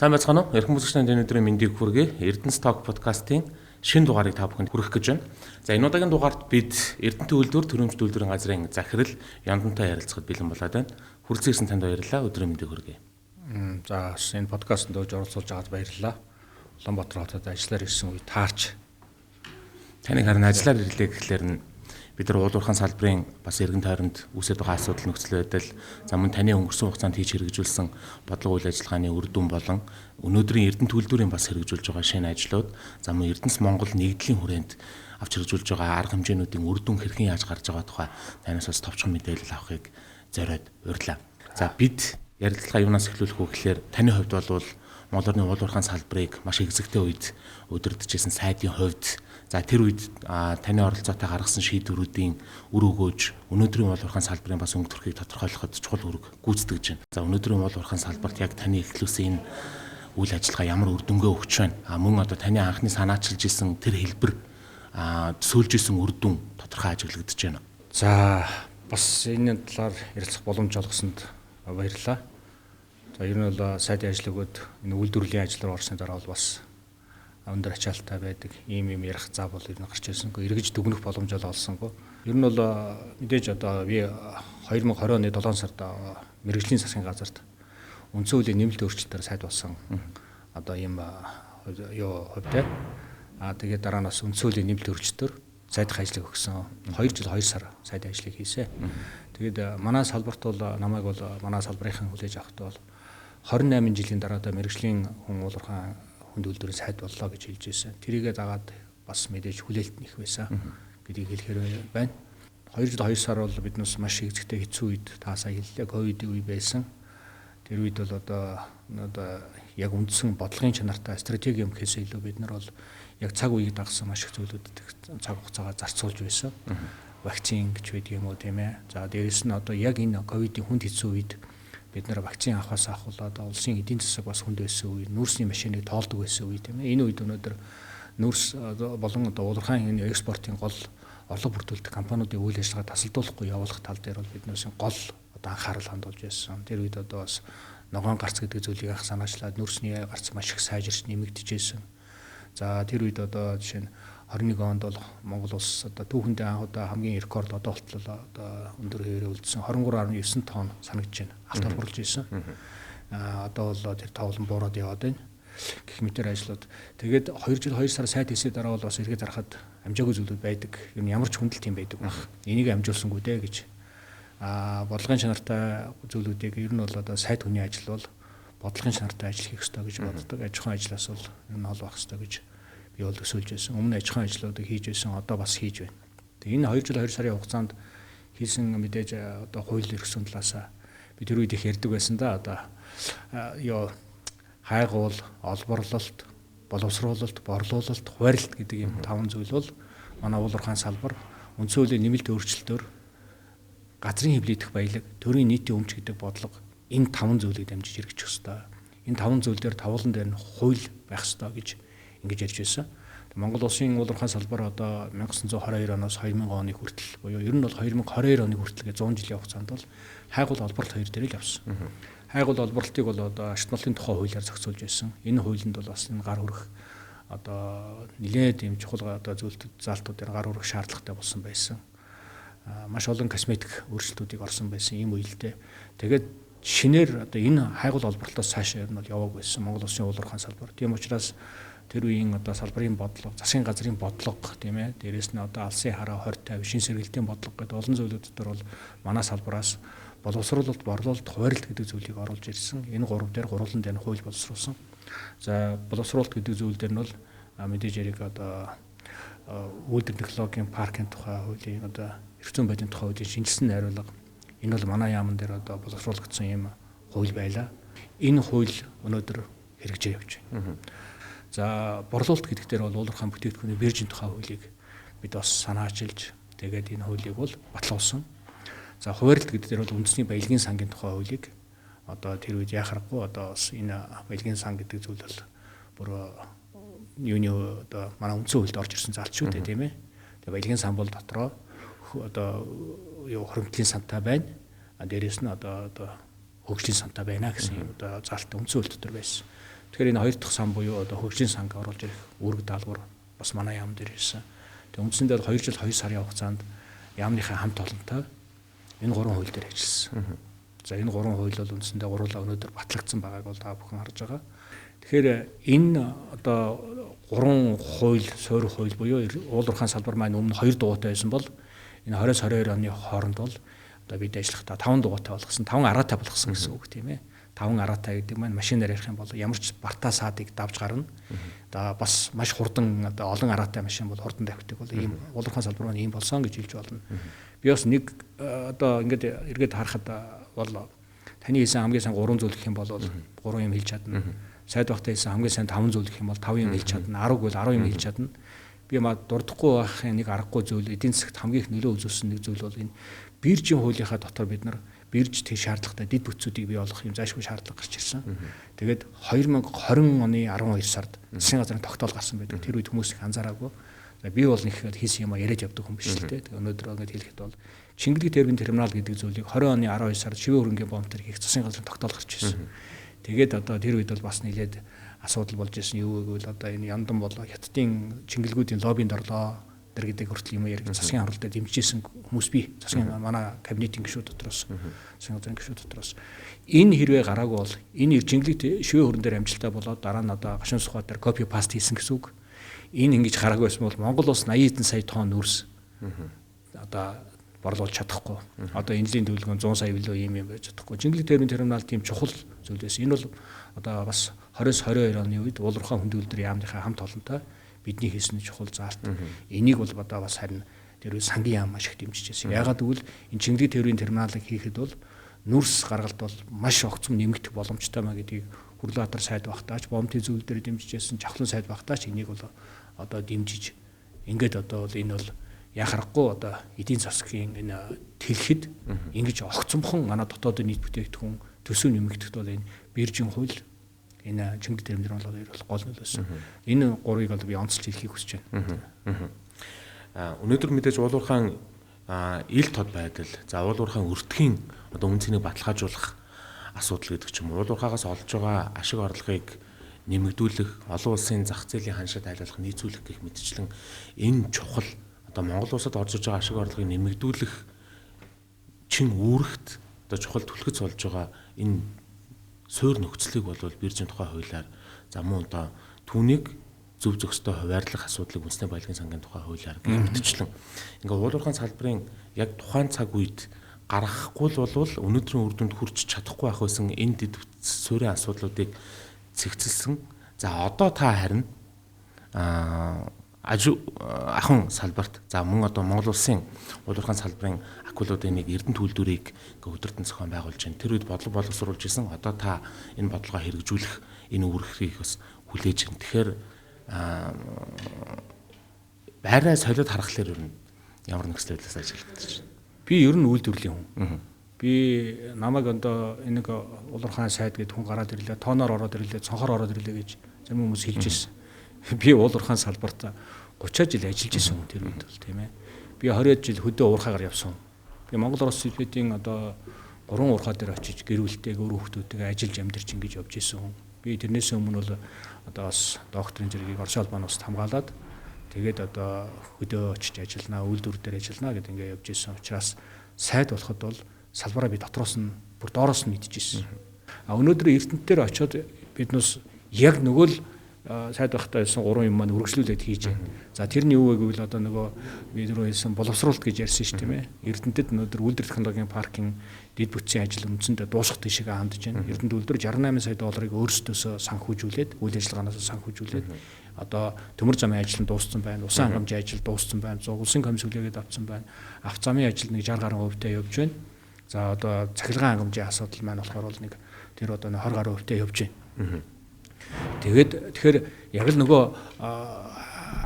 Сайн байцгаана уу? Эрхэм үзэгчдийн энэ өдрийн мэндийг хүргэе. Эрдэнэс Talk podcast-ийн шинэ дугаарыг та бүхэнд хүргэх гэж байна. За энэ удаагийн дугаарт бид Эрдэнэт үйлдвэр төрөмж үйлдвэрийн газрын захирал Яндантай ярилцахад бэлэн болоод байна. Хүрэлцэн танд баярлалаа. Өдрийн мэндийг хүргэе. За энэ подкастт дөж оролцуулж байгаад баярлалаа. Улаанбаатар хотод ажиллаар ирсэн үе таарч. Таныг харин ажиллаар ирлээ гэхлээр нь бид нар уулуурхаан салбарын бас эргэн тойронд үүсэж байгаа асуудал нөхцөл байдал, за мөн таны өнгөрсөн хугацаанд хийж хэрэгжүүлсэн бодлого үйл ажиллагааны үр дүн болон өнөөдрийн Эрдэнэт үйлдвэрийн бас хэрэгжүүлж байгаа шинэ ажлууд, за мөн Эрдэнэс Монгол нэгдлийн хүрээнд авч хэрэгжүүлж байгаа арга хэмжээнүүдийн үр дүн хэрхэн яаж гарч байгаа тухай танаас бас товчхон мэдээлэл авахыг зориод урьлаа. За бид ярилцлага юунаас эхлүүлэх вэ гэхээр таны хувьд бол Монголын уулуурхаан салбарыг маш экзэгтэй үед удирдахжсэн сайдын хувьд, за тэр үед таны оролцоотой гаргасан шийдвэрүүдийн үр өгөөж өнөөдрийн уулуурхаан салбарын бас өнгө төрхийг тодорхойлоход чухал үүрэг гүйцэтгэж байна. За өнөөдрийн уулуурхаан салбарт яг таны эхлүүлсэн энэ үйл ажиллагаа ямар үр дүнгээ өгч байна? Мөн одоо таны анхны санаачилж исэн тэр хэлбэр сөүлж исэн үр дүн тодорхой ажиглагдаж байна. За бас энэ талаар ярилцах боломж олгосонд баярлалаа. За ер нь бол сайдын ажлууд энэ үйлдвэрлэлийн ажил руу орсны дараа бол бас өндөр ачаалттай байдаг. Ийм ярих зав бол ер нь гарч ирсэнгүй. Эргэж дүгнэх боломж олсонгүй. Ер нь бол мэдээж одоо би 2020 оны 7 сард мэрэгжлийн засгийн газарт үндсэн хуулийн нэмэлт өөрчлөлтөөр сайд болсон. Одоо ийм хувьтай. Тэгээд дараа нь бас үндсэн хуулийн нэмэлт өөрчлөлтөөр сайдын ажлыг өгсөн. 2 жил 2 сар сайдын ажлыг хийсэн. Тэгээд манай салбарт бол намайг бол манай салбарынхан хүлээж авахд бол 28 жилийн дараа мэрэгжлийн хүн уулуурхаан хүнд үйлдвэрийн сайд боллоо гэж хэлж ирсэн. Тэрийгээ дагаад бас мэдээж хүлээлт нэх байсан гэдгийг хэлэхээр байна. 2 жил 2 сар бол биднээс маш хэцэгтэй хэцүү үед таасаа хэллээ. Ковидын үе байсан. Тэр үед бол одоо яг үндсэн бодлогын чанартай стратеги юм гэхээс илүү бид нар бол яг цаг үеийг дагсан маш их зүйлүүдэд цаг хугацаагаа зарцуулж байсан. Вакцин гэж байдаг юм уу тийм ээ. За дээрэс нь одоо яг энэ ковидын хүнд хэцүү үед бид нэр вакцин авахаас ахуулаад улсын эдийн засаг бас хүнд байсан үе, нүүрсний машиныг тоолдог байсан үе тийм ээ. Энэ үед өнөөдөр нүүрс болон уулуурхаан энэ экспортын гол орлого бүрдүүлдэг компаниудын үйл ажиллагаа тасалдуулахгүй явуулах тал дээр бол биднээс гол одоо анхаарал хандуулж байсан. Тэр үед одоо бас ногоон гарц гэдэг зүйлийг анх санаачлаад нүүрсний гарц маш их сайжирч нэмэгдэжсэн. За тэр үед одоо жишээ нь 21 онд бол Монгол улс одоо түүхэндээ анх удаа хамгийн рекорд одоо болтлоо одоо өндөр хэвээрээ үлдсэн 23.9 тонн санагдаж байна. Алт хамруулж ирсэн. Одоо бол тэр тоглон буураад яваад байна. Гэх мэтэр ажлууд. Тэгээд 2 жил 2 сар сайд хийсээ дараа бол бас эргээд харахад амжаагүй зүйлүүд байдаг. Ер нь ямар ч хүндэлт юм байдаг баг. Энийг амжуулсангүй дээ гэж. Бодлогын чанартай зүйлүүдийг ер нь бол одоо сайд хүний ажил бол бодлогын чанартай ажил хийх ёстой гэж боддог. Аж ахуйн ажлаас бол ер нь хол байх ёстой гэж би бол төсөөлж байсан. Өмнө аж ахуйн ажлуудыг хийж байсан, одоо бас хийж байна. Тэгээ энэ 2 жил 2 сарын хугацаанд хийсэн мэдээж одоо хууль эрх зүйн талаасаа би тэр үед их ярьдаг байсан да. Одоо хайгуул, олборлолт, боловсруулалт, борлуулалт, хуваарлалт гэдэг ийм 5 зүйл бол манай уулуурхаан салбар үндсэн хуулийн нэмэлт өөрчлөлтөөр газрын хэвлийдэх баялаг, төрийн нийтийн өмч гэдэг бодлого энэ 5 зүйлийг дамжиж хэрэгжих ёстой. Энэ 5 зүйл дээр тавлан дээр нь хууль байх ёстой гэж ингэж ярьж байсан. Монгол улсын уулуурхаан салбар одоо 1922 оноос 2000 оны хүртэл буюу ер нь бол 2022 оны хүртэл 100 жилийн хугацаанд бол хайгуул олборлолт хоёр дээр л явсан. Хайгуул олборлолтыг бол одоо ашигт нолтын тухай хуулиар зохицуулж байсан. Энэ хуулинд бол бас энэ гар хүрэх одоо нэлээд юм чухал одоо зүйлүүд заалтууд дээр гар хүрэх шаардлагатай болсон байсан. Маш олон косметик өөрчлөлтүүдийг орсон байсан ийм үеэлтэй. Тэгээд шинээр одоо энэ хайгуул олборлолтоос цаашаа ер нь бол яваагүй байсан Монгол улсын уулуурхаан салбар. Тийм учраас тэр үеийн одоо салбарын бодлого, засгийн газрын бодлого тийм ээ. Дээрээс нь одоо алсын хараа 2050 шин сэргэлтийн бодлого гэдэг олон зүйлүүд дээр бол манай салбараас боловсруулалт, борлуулалт, хуваарлалт гэдэг зүйлийг оруулж ирсэн. Энэ гурав дээр гурван дээр хууль боловсруулсан. За боловсруулалт гэдэг зүйл дээр нь бол мэдээж яриг одоо үйлдвэр технологийн паркын тухай хуулийн одоо эрх зүйн байдлын тухай хуулийн шинжилсэн найруулга. Энэ бол манай яамн дээр одоо боловсруулагдсан юм хууль байлаа. Энэ хууль өнөөдөр хэрэгжиж явж байна. За борлуулалт гэдэг дээр бол уулуурхаан бүтээгдэхүүний биржийн тухай хуулийг бид бас санаачилж тэгээд энэ хуулийг бол батлуулсан. За хуваарлалт гэдэг дээр бол үндэсний баялагын сангийн тухай хуулийг одоо тэр үед яхахгүй одоо бас энэ баялагын сан гэдэг зүйл бол бүр юуны одоо манай үндсэн хуульд орж ирсэн заалт шүү дээ тийм ээ. Тэгээд баялагын сан бол дотроо одоо хоригдлын сантай байна. Дээрээс нь одоо хөгжлийн сантай байна гэсэн юм одоо заалт үндсэн хууль дотор байсан. Тэгэхээр энэ хоёр дахь сан буюу одоо хөгжлийн санг оруулж ирэх үүрэг даалгавар бас манай яам дээр ирсэн. Тэгээ үндсэндээ 2 жил 2 сарын хугацаанд яамныхаа хамт олонтой энэ 3 хууль дээр ажилласан. За энэ 3 хууль бол үндсэндээ гурлаа өнөөдөр батлагдсан байгааг бол та бүхэн харж байгаа. Тэгэхээр энэ одоо 3 хууль, суурь хууль буюу уулуурхайн салбар маань өмнө 2 дугуйтай байсан бол энэ 20-22 оны хооронд бол одоо бид ажиллахдаа 5 дугуйтай болгосон, 5 араатай болгосон гэсэн үг тийм ээ. 5 араатай гэдэг маань машинаар ярих юм бол ямар ч бартаа саадыг давж гарна. Одоо бас маш хурдан одоо олон араатай машин бол хурдан давхдаг бол ийм уулуурхайн салбар маань ийм болсон гэж хэлж болно. Би бас нэг одоо ингээд эргээд харахад бол таны хэлсэн хамгийн сайн 3 зүйл гэх юм бол 3 юм хэлж чадна. Сайд багтаа хэлсэн хамгийн сайн 5 зүйл гэх юм бол 5 юм хэлж чадна. 10 гэвэл 10 юм хэлж чадна. Би дурдахгүй байхын нэг аргагүй зүйл эдийн засагт хамгийн их нөлөө үзүүлсэн нэг зүйл бол энэ биржийн хуулийнхаа дотор бид нар бирж тэг шаардлагатай дэд бүтцүүдийг бий болгох юм зайлшгүй шаардлага гарч ирсэн. Тэгээд 2020 оны 12 сард засгийн газрын тогтоол гарсан байдаг. Тэр үед хүмүүс их анзаараагүй. Би бол нэг хийсэн юм яриад явдаг хүн биш л дээ. Өнөөдөр ингээд хэлэхэд бол Чингэлэг термин терминал гэдэг зүйлийг 20 оны 12 сард шивээ хөрөнгөний бомбтер хийх засгийн газрын тогтоол гарч ирсэн. Тэгээд одоо тэр үед бол бас нэлээд асуудал болж ирсэн. Юу гэвэл одоо энэ яндан болоо хятадын чингэлгүүдийн лоббинд орлоо тэр гэдэг хүртэл юм яриг засгийн хамралтай дэмжижсэн хүмүүс бий. Засгийн манай кабинетийн гишүүд дотроос, засгийн газрын гишүүд дотроос энэ хэрвээ гараагүй бол энэ чингэлэг шивээ хөрөн дээр амжилттай болоод дараа нь одоо гашуун сухай дээр копи паст хийсэн гэсэн үг. Энэ ингэж гараагүй байсан бол Монгол улс 80 сая тонн үрс одоо борлуулж чадахгүй. Одоо энэлийн төлөвлөгөө 100 сая билүү юм байж чадахгүй. Чингэлэг терминал тийм чухал зүйл байсан. Энэ бол одоо бас 2022 оны үед уулуурхайн хөндөлтөр яамныхаа хамт олонтой бидний хийсэн чухал заалт. Энийг бол одоо бас харин тэр сангийн яам маш их дэмжиж байсан. Ягаад гэвэл энэ Чингэлэг терминалыг хийхэд бол нүрс гаргалт бол маш огцом нэмэгдэх боломжтой маа гэдгийг Хүрлбаатар сайд багтаач, Бомтын зүйл дээр дэмжиж байсан, Чавхлан сайд багтаач энийг бол одоо дэмжиж ингээд одоо бол энэ бол яхахгүй одоо эдийн засгийн энэ тэлхэд ингэж огцомхон манай дотоодын нийт бүтээгдэхүүн төсөв нэмэгдэхэд бол энэ биржийн хууль энэ Чингэлэг терминал бол гол нөлөөсөн. Энэ гурыг бол би онцлж хэлхийг хүсэж байна. Өнөөдөр мэдээж уулуурхайн ил тод байдал, за уулуурхайн өртгийн одоо үнцнийг баталгаажуулах асуудал гэдэг ч юм уу. Уулуурхаагаас олж байгаа ашиг орлогыг нэмэгдүүлэх, олон улсын зах зээлийн ханшид тайлбарлах, нийцүүлэх гэх мэтчлэн энэ чухал одоо Монгол улсад орж иж байгаа ашиг орлогыг нэмэгдүүлэх чин үүрэгт одоо чухал түлхэц болж байгаа энэ суурь нөхцөлийг бол биржийн тухай хуулиар за мөн одоо түүнийг зөв зөвхөстэй хуваарлах асуудлыг үндэсний баялагын сангийн тухай хуулиар гэх мэтчлэн ингээ уулуурхайн салбарын яг тухайн цаг үед гаргахгүй л бол өнөөдрийн үр дүнд хүрч чадахгүй байх байсан энэ дэд суурийн асуудлуудыг цэгцэлсэн. За одоо та харин ахын салбарт за мөн одоо Монгол улсын уулуурхайн салбарын акулуудын нэг эрдэнэ төлөвлөрийг өдөртөн зохион байгуулж байна. Тэр үед бодлого боловсруулж исэн. Одоо та энэ бодлогоо хэрэгжүүлэх энэ үүргийг бас хүлээж байна. Тэгэхээр байраа солиод харахаар ер нь ямар нөхцөл байдлаас ажиллагдаж байна. Би ер нь үйлдвэрлэлийн хүн. Би намайг одоо энэ уулуурхайн сайд гэдэг хүн гараад ирлээ, тооноор ороод ирлээ, цонхоор ороод ирлээ гэж зарим хүмүүс хэлж ирсэн. Би уулуурхайн салбарт 30 жил ажиллаж исэн хүн тэр үед бол тийм ээ. Би 20 жил хөдөө уурхаагаар явсан. Би Монгол Орос Сэлбэдийн одоо 3 уурхаа дээр очиж гэр бүлтэйг өөр хүүхдүүдтэйгээ ажиллаж амьдарч ингэж явж исэн хүн. Би тэрнээс өмнө бол одоо бас докторийн зэрэгийг Орос улбаанаас хамгаалаад тэгээд одоо хөдөө очиж ажилланаа, үйлдвэр дээр ажилланаа гэдэг ингэ явж исэн учраас сайд болоход бол салбараа би дотроос нь бүр доороос нь мэдчихсэн. Өнөөдөр Эрдэнэт дээр очиод биднээс яг нөгөө л сайд байхдаа хэлсэн 3 юм маань үргэлжлүүлээд хийж байна. За тэрний юу вэ гэвэл одоо нөгөө бид рүү хэлсэн боловсруулалт гэж ярьсан шүү дээ. Эрдэнэтэд өнөөдөр үйлдвэр технологийн паркийн дэд бүтцийн ажил үндсэндээ дуусах тийшээ хандж байна. Эрдэнэт үйлдвэр 68 сая долларыг өөрсдөөсөө санхүүжүүлээд, үйл ажиллагаанаас санхүүжүүлээд одоо төмөр замын ажил нь дууссан байна. Усан хангамжийн ажил дууссан байна. Улсын комисс хүлээгээд авсан байна. Авто замын ажил нэг 60 гаруй хувьтай явж байна. За одоо цахилгаан хангамжийн асуудал маань болохоор бол нэг тэр одоо 20 гаруй хувьтай явж байна. Тэгэхээр яг л нөгөө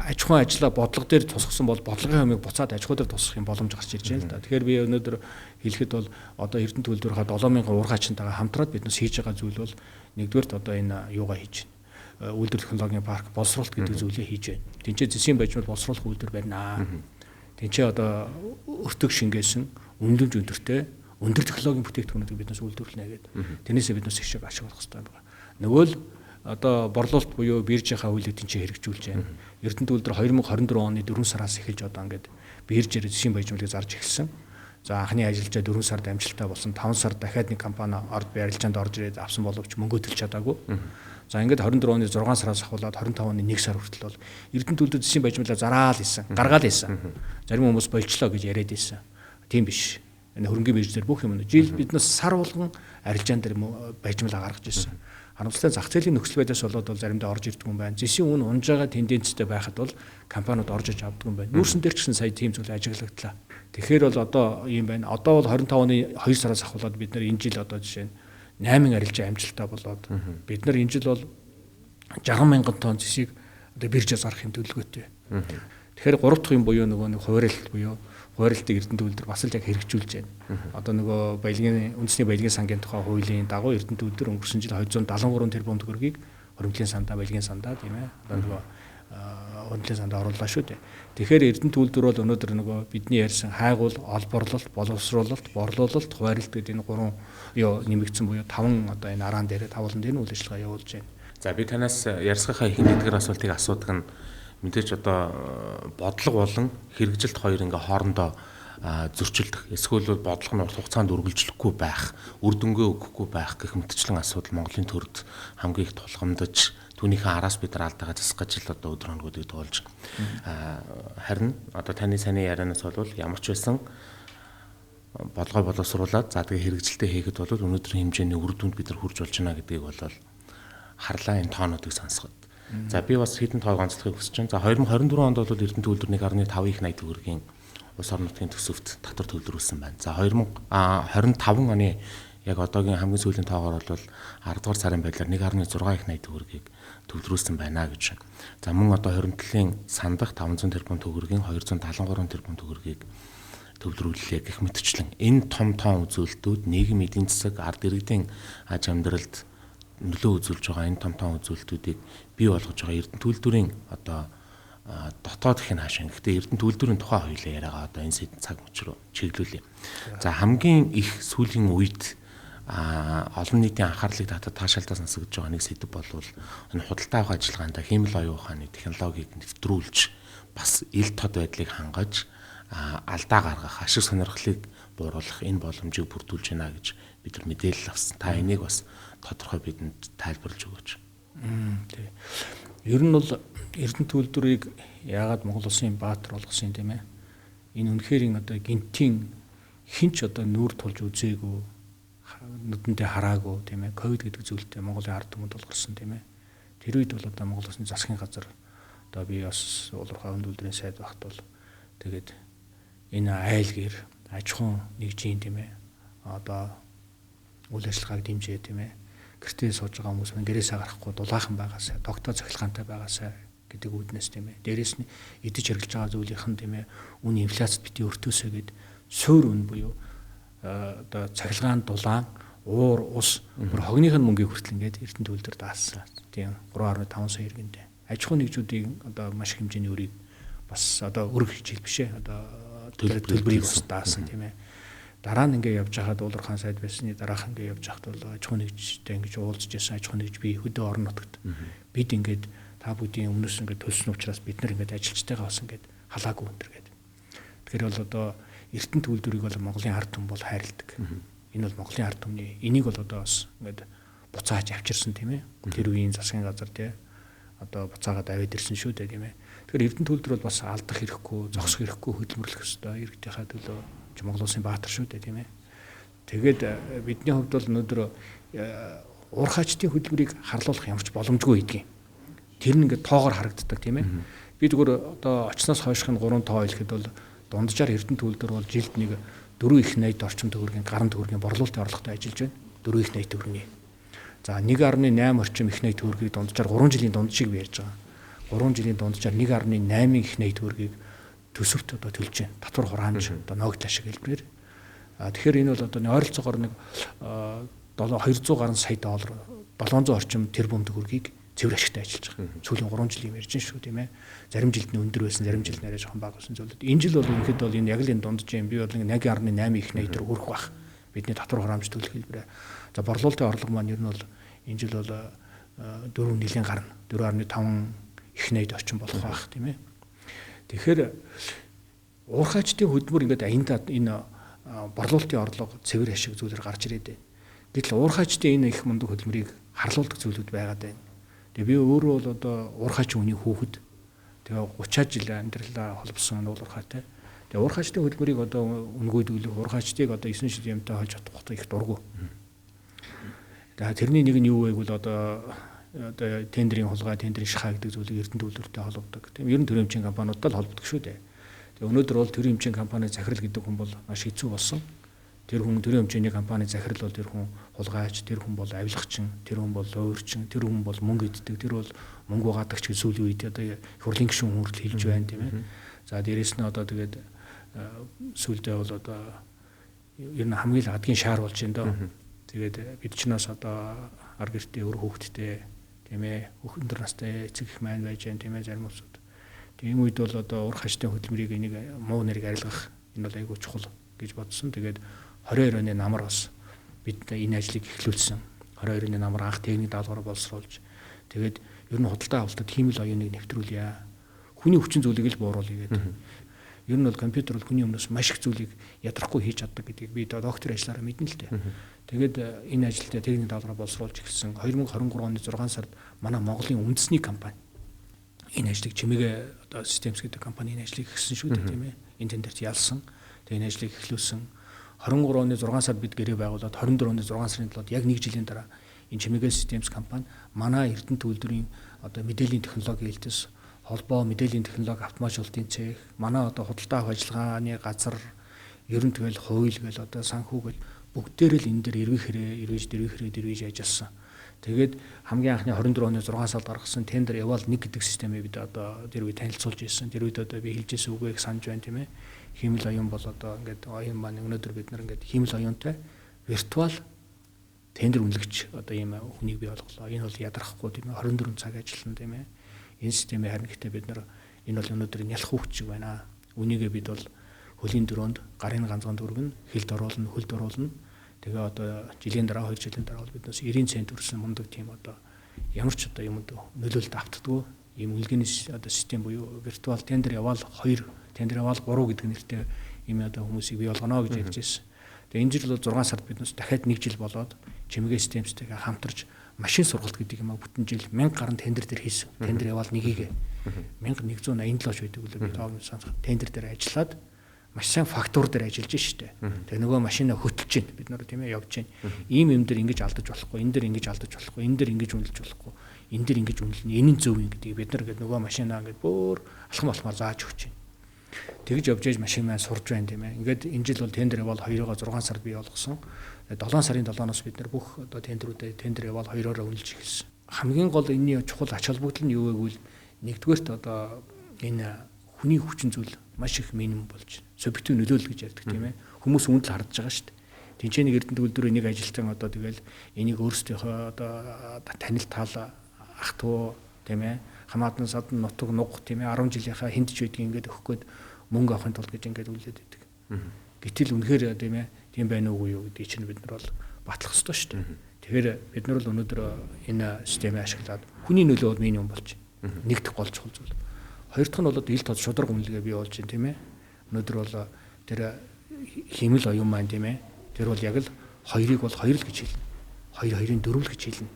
аж ахуйн ажлаа бодлого дээр тусгасан бол бодлогын хэмжээг буцаад аж ахуй дээр тусгах юм боломж гарч ирж байна л да. Тэгэхээр би өнөөдөр хэлэхэд бол одоо Эрдэнэт төлөвлөрийнхаа 7000 уурхайчтайгаа хамтраад биднээс хийж байгаа зүйл бол нэгдүгээрт одоо энэ юугаа хийж байна. Үйлдвэр технологийн парк боловсруулалт гэдэг зүйлийг хийж байна. Тинчээ зэсийн бажмал боловсруулах үйлдвэр байна. Тинчээ одоо өртөг шингээсэн үнэлэмж өндөртэй өндөр технологийн бүтээгдэхүүнүүдийг биднээс үйлдвэрлэнэ гэдэг. Тэрнээсээ биднээс их ашиг олох хэрэгтэй байна. Нөгөө л одоо борлуулалт буюу биржийнхаа хуулиудын чинь хэрэгжүүлж байна. Эрдэнэт үйлдвэр 2024 оны 4 сараас эхэлж одоо ингээд биржээр шин баяжмалыг зарж эхэлсэн. За анхны ажиллажаа 4 сард амжилттай болсон. 5 сард дахиад нэг компани барилжаанд орж ирээд авсан боловч мөнгө төлж чадаагүй. За ингээд 24 оны 6 сараас ахуулаад 25 оны 1 сар хүртэл бол Эрдэнэт үйлдвэр шин баяжмалаа зараал хийсэн, гаргаал хийсэн. Зарим хүмүүс болчлоо гэж яриад байсан. Тийм биш. Энэ хөрөнгөний биржээр бүх юм жил биднээс сар болгон арилжаан дээр баяжмалаа гаргаж ирсэн. Харамсалтай зах зээлийн нөхцөл байдлаас болоод бол заримдаа орж ирдэг юм байна. Зэсийн үн унж байгаа тенденцтэй байхад бол компаниуд орж иж авдаг юм байна. Нүүрсэн дээр ч гэсэн сая тийм зүйл ажиглагдлаа. Тэгэхээр бол одоо юм байна. Одоо бол 25 оны 2 сараас ахуулаад бид нар энэ жил одоо жишээ нь 8 арилжаа амжилттай болоод бид нар энэ жил бол 60 мянган тонн зэсийг одоо биржээс гарах юм төлөвлөгөөтэй. Тэгэхээр 3 дахь юм буюу нөгөө нэг хуваарлалт буюу хуваарлалтыг Эрдэнэт үйлдвэр бас л яг хэрэгжүүлж байна. Одоо нөгөө баялагын үндэсний баялагын сангийн тухай хуулийн дагуу Эрдэнэт үйлдвэр өнгөрсөн жил 273 тэрбум төгрөгийг хөрөнгөлийн сандаа баялагын сандаа тийм ээ. Одоо нөгөө хөрөнгөлийн сандаа оруулаа шүү дээ. Тэгэхээр Эрдэнэт үйлдвэр бол өнөөдөр нөгөө бидний ярьсан хайгуул, олборлолт, боловсруулалт, борлуулалт, хуваарлалт гэдэг энэ 3 нэмэгдсэн буюу 5 одоо энэ араан дээр тавлан дээр үйл ажиллагаа явуулж байна. За би танаас ярилцлагынхаа ихэнх эдгээр асуултыг асуудаг нь мэдээж одоо бодлого болон хэрэгжилт хоёр ингээ хоорондоо зөрчилдөх эсвэл бодлого нь урт хугацаанд үргэлжлэхгүй байх, үр дүнгээ өгөхгүй байх гэх мэтчлэн асуудал Монголын төрд хамгийн их тулгамдж түүнийхээ араас бид нар алдаагаа засах гэж л одоо өдөр хоногуудыг тоолж харин одоо таны саний ярианаас бол ямар ч байсан бодлогоо боловсруулад за тэгээ хэрэгжилтээ хийхэд бол өнөөдрийн хэмжээний үр дүнд бид нар хүрж болж байна гэдгийг бол харлаа энэ тоонуудыг сонсгоод. За би бас хэдэн тоо ганцлахыг хүсэж байна. За 2024 онд бол Эрдэнэт үйлдвэр 1.5 их 80 төгрөгийн улс орон нутгийн төсөвт татвар төлөвлөрүүлсэн байна. За 2025 оны яг одоогийн хамгийн сүүлийн тоогоор бол 10 дугаар сарын байдлаар 1.6 их 80 төгрөгийг төлөвлөрүүлсэн байна гэж. За мөн одоо хоригдлын сандах 500 тэрбум төгрөгийн 273 тэрбум төгрөгийг төлөвлөрүүллээ гэх мэтчлэн энэ том тоон үзүүлэлтүүд нийгэм эдийн засаг, ард иргэдийн аж амьдралд нөлөө үзүүлж байгаа энэ том том үзүүлэлтүүдийг бий болгож байгаа Эрдэнэт үйлдвэрийн одоо дотоод их нь хаашаа. Гэхдээ Эрдэнэт үйлдвэрийн тухай хоёлаа яриагаа одоо энэ цаг мөч рүү чиглүүлье. За хамгийн их сүүлийн үед олон нийтийн анхаарлыг татаад таашаалтаас насгаж байгаа нэг сэдэв бол энэ худалдаа авах ажиллагаанд хиймэл оюун ухааны технологиг нэвтрүүлж бас ил тод байдлыг хангаж алдаа гаргах, ашиг сонирхлыг бууруулах энэ боломжийг бүрдүүлж байна гэж бид нар мэдээлэл авсан. Та энийг бас тодорхой бидэнд тайлбарлаж өгөөч. Тий. Ер нь бол Эрдэнэт үйлдвэрийг яагаад Монгол улсын баатар болгосон юм тийм ээ. Энэ үнэхээр одоо гинтийн хинч одоо нүүр тулж үзээгүй, нүдэндээ хараагүй тийм ээ. Ковид гэдэг зүйлтэй Монголын ард түмэнд болгорсон тийм ээ. Тэр үед бол одоо Монгол улсын засгийн газар одоо би бас улуурхай хүнд үйлдвэрийн сайд багт бол тэгээд энэ айлгэр аж ахуйн нэгжийн тийм ээ. Одоо үйл ажиллагааг дэмжээ тийм ээ. Гэртээ сууж байгаа хүмүүс мань гэрээсээ гарахгүй дулаахан байгаасаа, тогтоо цахилгаантай байгаасаа гэдэг үүднээс тийм ээ. Дээрээс нь идэж хэрглэж байгаа зүйлийнхэн тийм ээ. Үн инфляцид бити өртөөсөө гэд суур үн буюу одоо цахилгаан, дулаан, уур, ус бүр хогных нь мөнгийг хүртэл ингээд Эрдэнэт үйлдвэр даасан. Тийм 3.5 сая иргэнтэй. Аж ахуйн нэгжүүдийн одоо маш их хэмжээний өрийг бас одоо өрг хичээл биш ээ. Одоо төлбөрийг бас даасан тийм ээ. Дараа нь ингээд явж хахад уулуурхаан сайд байсны дараах ингээд явж хахад бол аж ахуйн нэгжтэй ингээд уулзж ясан аж ахуйн нэгж би хөдөө орон нутагт бид ингээд та бүдийн өмнөөс ингээд төлсөн учраас бид нар ингээд ажилчтайгаа бас ингээд халаагүй өнтер гэдэг. Тэгэхээр бол одоо Эрдэнэт үйлдвэрийг бол Монголын ард түмэн бол хайрладаг. Энэ бол Монголын ард түмний энийг бол одоо бас ингээд буцааж авчирсан тийм ээ. Тэр үеийн засгийн газар тийм одоо буцаагаад аваад ирсэн шүү дээ тийм ээ. Тэгэхээр Эрдэнэт үйлдвэр бол бас алдах хэрэггүй, зогсох хэрэггүй хөдөлмөрлөх ёстой. Иргэдийнхаа төлөө Монгол улсын баатар шүү дээ тийм ээ. Тэгээд бидний хувьд бол өнөөдөр уурхайчдын хөдөлмөрийг харлуулах ямарч боломжгүй гэдгийг. Тэр нь ингээд тоогоор харагддаг тийм ээ. Би зүгээр одоо очноос хойших нь 3 тоо хэлэхэд бол дунджаар Эрдэнэт үйлдвэр бол жилд нэг 4 их 80 орчим төгрөгийн гаран төгрөгийн борлуулалтын орлоготой ажиллаж байна. 4 их 80 төгрөгийн. За 1.8 орчим их 80 төгрөгийг дунджаар 3 жилийн дундчийг би ярьж байгаа. 3 жилийн дунджаар 1.8 их 80 төгрөгийг төсөвт одоо төлж байна. Татвар хураамж одоо ногдол ашиг хэлбэрээр. Тэгэхээр энэ бол одоо ойролцоогоор нэг 200 гаруй сая доллар 700 орчим тэрбум төгрөгийг цэвэр ашигтай ажиллаж байгаа. Сүүлийн 3 жилийн ярьж шүү тийм ээ. Зарим жилд нь өндөр байсан, зарим жилд нэрээ жоохон бага байсан зүйлүүд. Энэ жил бол үнэхэд бол энэ яг л энэ дундж юм. Би бол 1.8 их 80 төгрөг хүрэх бах. Бидний татвар хураамж төлөх хэлбэрээ. За борлуулалтын орлого маань ер нь бол энэ жил бол 4 нэлийн гарна. 4.5 их найд орчин болох байх тийм ээ. Тэгэхээр уурхайчдын хөдөлмөр ингээд энэ борлуулалтын орлого цэвэр ашиг зүйлээр гарч ирээд байна. Гэтэл уурхайчдын энэ их мундаг хөдөлмөрийг харлуулдаг зүйлүүд байгаад байна. Тэгээ би өөрөө бол одоо уурхайч хүний хүүхэд. Тэгээ 30 жил амьдралаа холбосон уурхайтай. Тэгээ уурхайчдын хөдөлмөрийг одоо үнгүйдүүлэх, уурхайчдыг одоо 9 шидэмтэй хольж чадах их дургу. Тэгээ тэрний нэг нь юу вэ гэвэл одоо тендерийн хулгай, тендерийн шахаа гэдэг зүйлийг Эрдэнэ төвлөртэй холбодог. Тийм ер нь төрийн хэмжээний компаниудтай л холбодог шүү дээ. Тэгээ өнөөдөр бол төрийн хэмжээний компани захирал гэдэг хүн бол маш хэцүү болсон. Тэр хүн төрийн хэмжээний компани захирал бол тэр хүн хулгайч, тэр хүн бол авилгачин, тэр хүн бол уурчин, тэр хүн бол мөнгө иддэг, тэр бол мөнгө угаадаг ч гэж сүүлийн үед одоо хурлын гишүүн хүртэл хэлж байна тийм ээ. За дээрэс нь одоо тэгээд сүүлдээ бол одоо ер нь хамгийн л адгийн шаар болж байна доо. Тэгээд бид ч нас одоо ар гэртээ өр хүүхэдтэй тийм ээ өндөр настай эцэг их маань байж байна тийм ээ зарим улсууд. Тийм үед бол одоо уурхайчдын хөдөлмөрийг энийг муу нэрийг арилгах энэ бол айгүй чухал гэж бодсон. Тэгээд 22 оны намар бас бид энэ ажлыг эхлүүлсэн. 22 оны намар анх техник даалгавар боловсруулж тэгээд ер нь худалдаа авалтад хиймэл оюуныг нэвтрүүлье. Хүний хүчин зүйлийг л бууруулъя гэдэг. Ер нь бол компьютер бол хүний өмнөөс маш их зүйлийг ядрахгүй хийж чаддаг гэдгийг би доктор ажиллаараа мэднэ л дээ. Тэгээд энэ ажилдаа техник даалгавар боловсруулж эхэлсэн. 2023 оны 6 сард манай Монголын үндэсний компани энэ ажлыг чимээгээ одоо Systems гэдэг компани энэ ажлыг эхэлсэн шүү дээ тийм ээ. Энэ тендерт ялсан. Тэгээд энэ ажлыг эхлүүлсэн. 23 оны 6 сард бид гэрээ байгуулад 24 оны 6 сарын 7-нд яг 1 жилийн дараа энэ чимээгээ Systems компани манай Эрдэнэ төвлөрийн одоо мэдээллийн технологи хэлтэс холбоо мэдээллийн технологи автоматжуулалтын цех манай одоо худалдаа авах ажиллагааны газар ер нь тэгэл хууль гэл одоо санхүү гэл бүгдээр л энэ дээр эрвэж ажилласан. Тэгээд хамгийн анхны 24 оны 6 сард гаргасан тендер явал 1 гэдэг системийг бид одоо тэр үе танилцуулж ирсэн. Тэр үед одоо би хэлжсэн үгийг санаж байна тийм ээ. Хиймэл оюун бол одоо ингээд оюун маань өнөөдөр бид нар ингээд хиймэл оюунтай виртуал тендер үнэлэгч одоо ийм хүнийг бий болголоо. Энэ бол ядрахгүй тийм ээ 24 цаг ажиллана тийм ээ. Энэ системийг харин гэхдээ бид нар энэ бол өнөөдөр нялх хүүхчиг байна. Үнийгээ бид бол хөлийн дөрөнд гарын ганцхан дөрөв нь хилд оруулна, хөлд оруулна. Тэгээ одоо жилийн дараа 2 жилийн дараа бол биднээс 90 цент өрсөн мундаг тийм одоо ямар ч одоо юмд нөлөөлөлт автдаггүй ийм үлгэний одоо систем буюу виртуал тендер яваал 2, тендер яваал 3 гэдэг нэртэй ийм одоо хүмүүсийг бий болгоно гэж хэлж ирсэн. Тэгээ энэ жил бол 6 сард биднээс дахиад 1 жил болоод чимээгээ системтэйгээ хамтарч машин сургалт гэдэг юм а бүтэн жил 1000 гаруй тендер дээр хийсэн. Тендер яваал нэгийг 1187 байдаг үлээ би тоог сонсох. Тендер дээр ажиллаад маш сайн фактур дээр ажиллаж штэ. Тэгээ нөгөө машинаа хөтлж чинь бид нар тийм ээ явж чинь. Ийм юм дээр ингэж алдаж болохгүй, энэ дээр ингэж алдаж болохгүй, энэ дээр ингэж үнэлж болохгүй, энэ дээр ингэж үнэлнэ. Энэ нь зөв юм гэдгийг бид нар ингээд нөгөө машинаа ингээд бүр алхам алхмаар зааж өгч чинь. Тэгж явж яж машин маань сурж байна тийм ээ. Ингээд энэ жил бол тендер яваал 2-6 сард бий болгосон. 7 сарын 7-оос бид нар бүх одоо тендерүүдэд тендер яваал 2-ороо үнэлж эхэлсэн. Хамгийн гол энэний чухал ач холбогдол нь юу вэ гэвэл нэгдүгээрт одоо энэ хүний хүчин зүйл маш их минимум болж байна. Субъектив нөлөөлөл гэж ярьдаг тийм ээ. Хүмүүс үүнд л хардж байгаа шүү дээ. Тинчээний Эрдэнэ төвлөрөө нэг ажилтан одоо тэгэл энийг өөрсдийнхөө одоо танил тал ах トゥ тийм ээ. Хамаатан садан нутаг нуг тийм ээ 10 жилийнхаа хинт ч байдгийг ингээд өгөх гээд мөнгө авахын тулд гэж ингээд үлдээд байдаг. Гэтэл үнэхээр тийм ээ тийм байна уугүй юу гэдгийг чинь бид нар бол батлах ёстой шүү дээ. Тэгэхээр бид нар л өнөөдөр энэ системийг ашиглаад хүний нөлөө минимум болж байна. Нэгдэх гол чухал зүйл. Хоёр дахь нь бол ил тод шудраг үнэлгээ бий болж байна тийм ээ. Өнөөдөр бол тэр химэл оюун маань тийм ээ. Тэр бол яг л хоёрыг бол хоёр л гэж хэлнэ. Хоёрын дөрөв л гэж хэлнэ.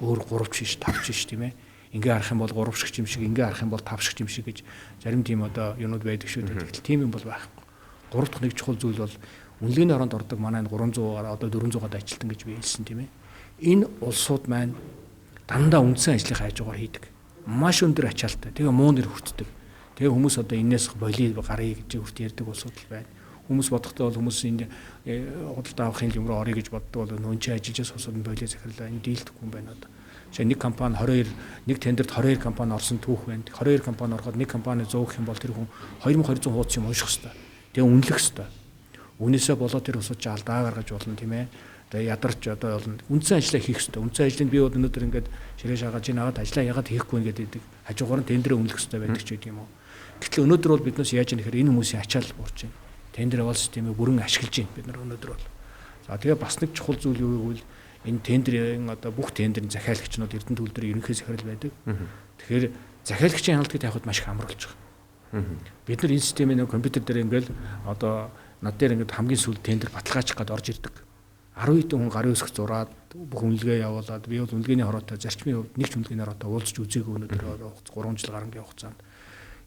Өөр гурав ч биш, тав ч биш тийм ээ. Ингээ харах юм бол гурав шиг юм шиг, ингээ харах юм бол тав шиг юм шиг гэж зарим тийм одоо юунууд байдаг шүү дээ. Гэтэл тийм юм бол байхгүй. Гурав дахь нэг чухал зүйл бол үнэлгээний оронд ордог манай 300-аар одоо 400-аад ажилтан гэж би хэлсэн тийм ээ. Энэ улсууд маань дандаа үндсэн ажлынхаа хажуугаар хийдэг. Маш өндөр ачаалттай. Тэгээ муу нэр хүртдэг. Тэгээ хүмүүс одоо энээс болий гарыг гэж хүрт ярьдаг улсууд л байна. Хүмүүс бодохдоо бол хүмүүс энэ худалдаа авахын юм руу орё гэж боддог бол нүүн чи ажиллаж сусад нь болий захирлаа. Энэ дийлдэхгүй юм байна одоо. Жишээ нэг компани 22 нэг тендерт 22 компани орсон түүх байна. 22 компани ороход нэг компани 100 гэх юм бол тэр хүн 2200 хуудас юм унших хэвээр. Тэгээ үнэлэх хэвээр. Үнээсээ болоод тэр усууд ч алдаа гаргаж болно тийм ээ. Тэгээ ядарч одоо болно. Үндсэн ажлаа хийх хэвээр. Үндсэн ажлыг би бол өнөөдөр ингээд ширээ шагааж яагаад ажлаа яагаад хийхгүй ингээд гэдэг хажуугаар нь тендерээ үнэлэх хэвээр байдаг ч гэдэг юм уу. Гэтэл өнөөдөр бол биднээс яаж юм гэхээр энэ хүмүүсийн ачаал буурч байна. Тендер явал системийг бүрэн ашиглаж байна бид нар өнөөдөр бол. За тэгээ бас нэг чухал зүйл юу гэвэл энэ тендерийн одоо бүх тендерийн захиалагчнууд Эрдэнэ төлөвлөрийн ерөнхий захирал байдаг. Тэгэхээр захиалагчийн хяналтыг тавихад маш их амар болж байгаа. Бид нар энэ системийн компьютер дээр ингээл одоо над дээр ингээд хамгийн сүүл тендер баталгаачих гээд орж ирдэг. 10 хэдэн хүн гарын өсгөх зураад бүх үнэлгээ явуулаад би бол үнэлгээний хороотой зарчмын хувьд нэг ч үнэлгээний хороотой уулзч үзээгүй өнөөдөр 3 жил гарангийн хугацаанд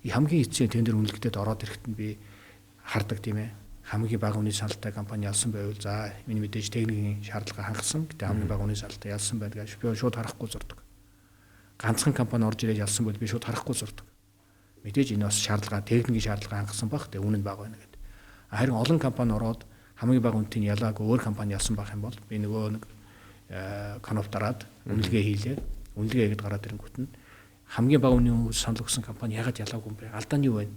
хамгийн эцсийн тендер үнэлгээдэд ороод ирэхэд нь би хардаг тийм ээ. Хамгийн бага үнийн салалтай компани ялсан байвал за миний мэдээж техникийн шаардлага хангасан. Гэтэ хамгийн бага үнийн салалтай ялсан байдаг гэж би шууд харахгүй зурдаг. Ганцхан компани орж ирээд ялсан бол би шууд харахгүй зурдаг. Мэдээж энэ бас шаардлага техникийн шаардлага хангасан баг. Тэ үнэ нь бага байна гэдэг. Харин олон компани ороод хамгийн бага үнэтэй ялааг өөр компани ялсан байх юм бол би нөгөө нэг каноп дараад үнэлгээ хийлээ. Үнэлгээ хийгээд гараад ирэнгүүт нь хамгийн бага үнийн санал өгсөн компани ягаад ялаагүй юм бэ? Алдаа нь юу вэ?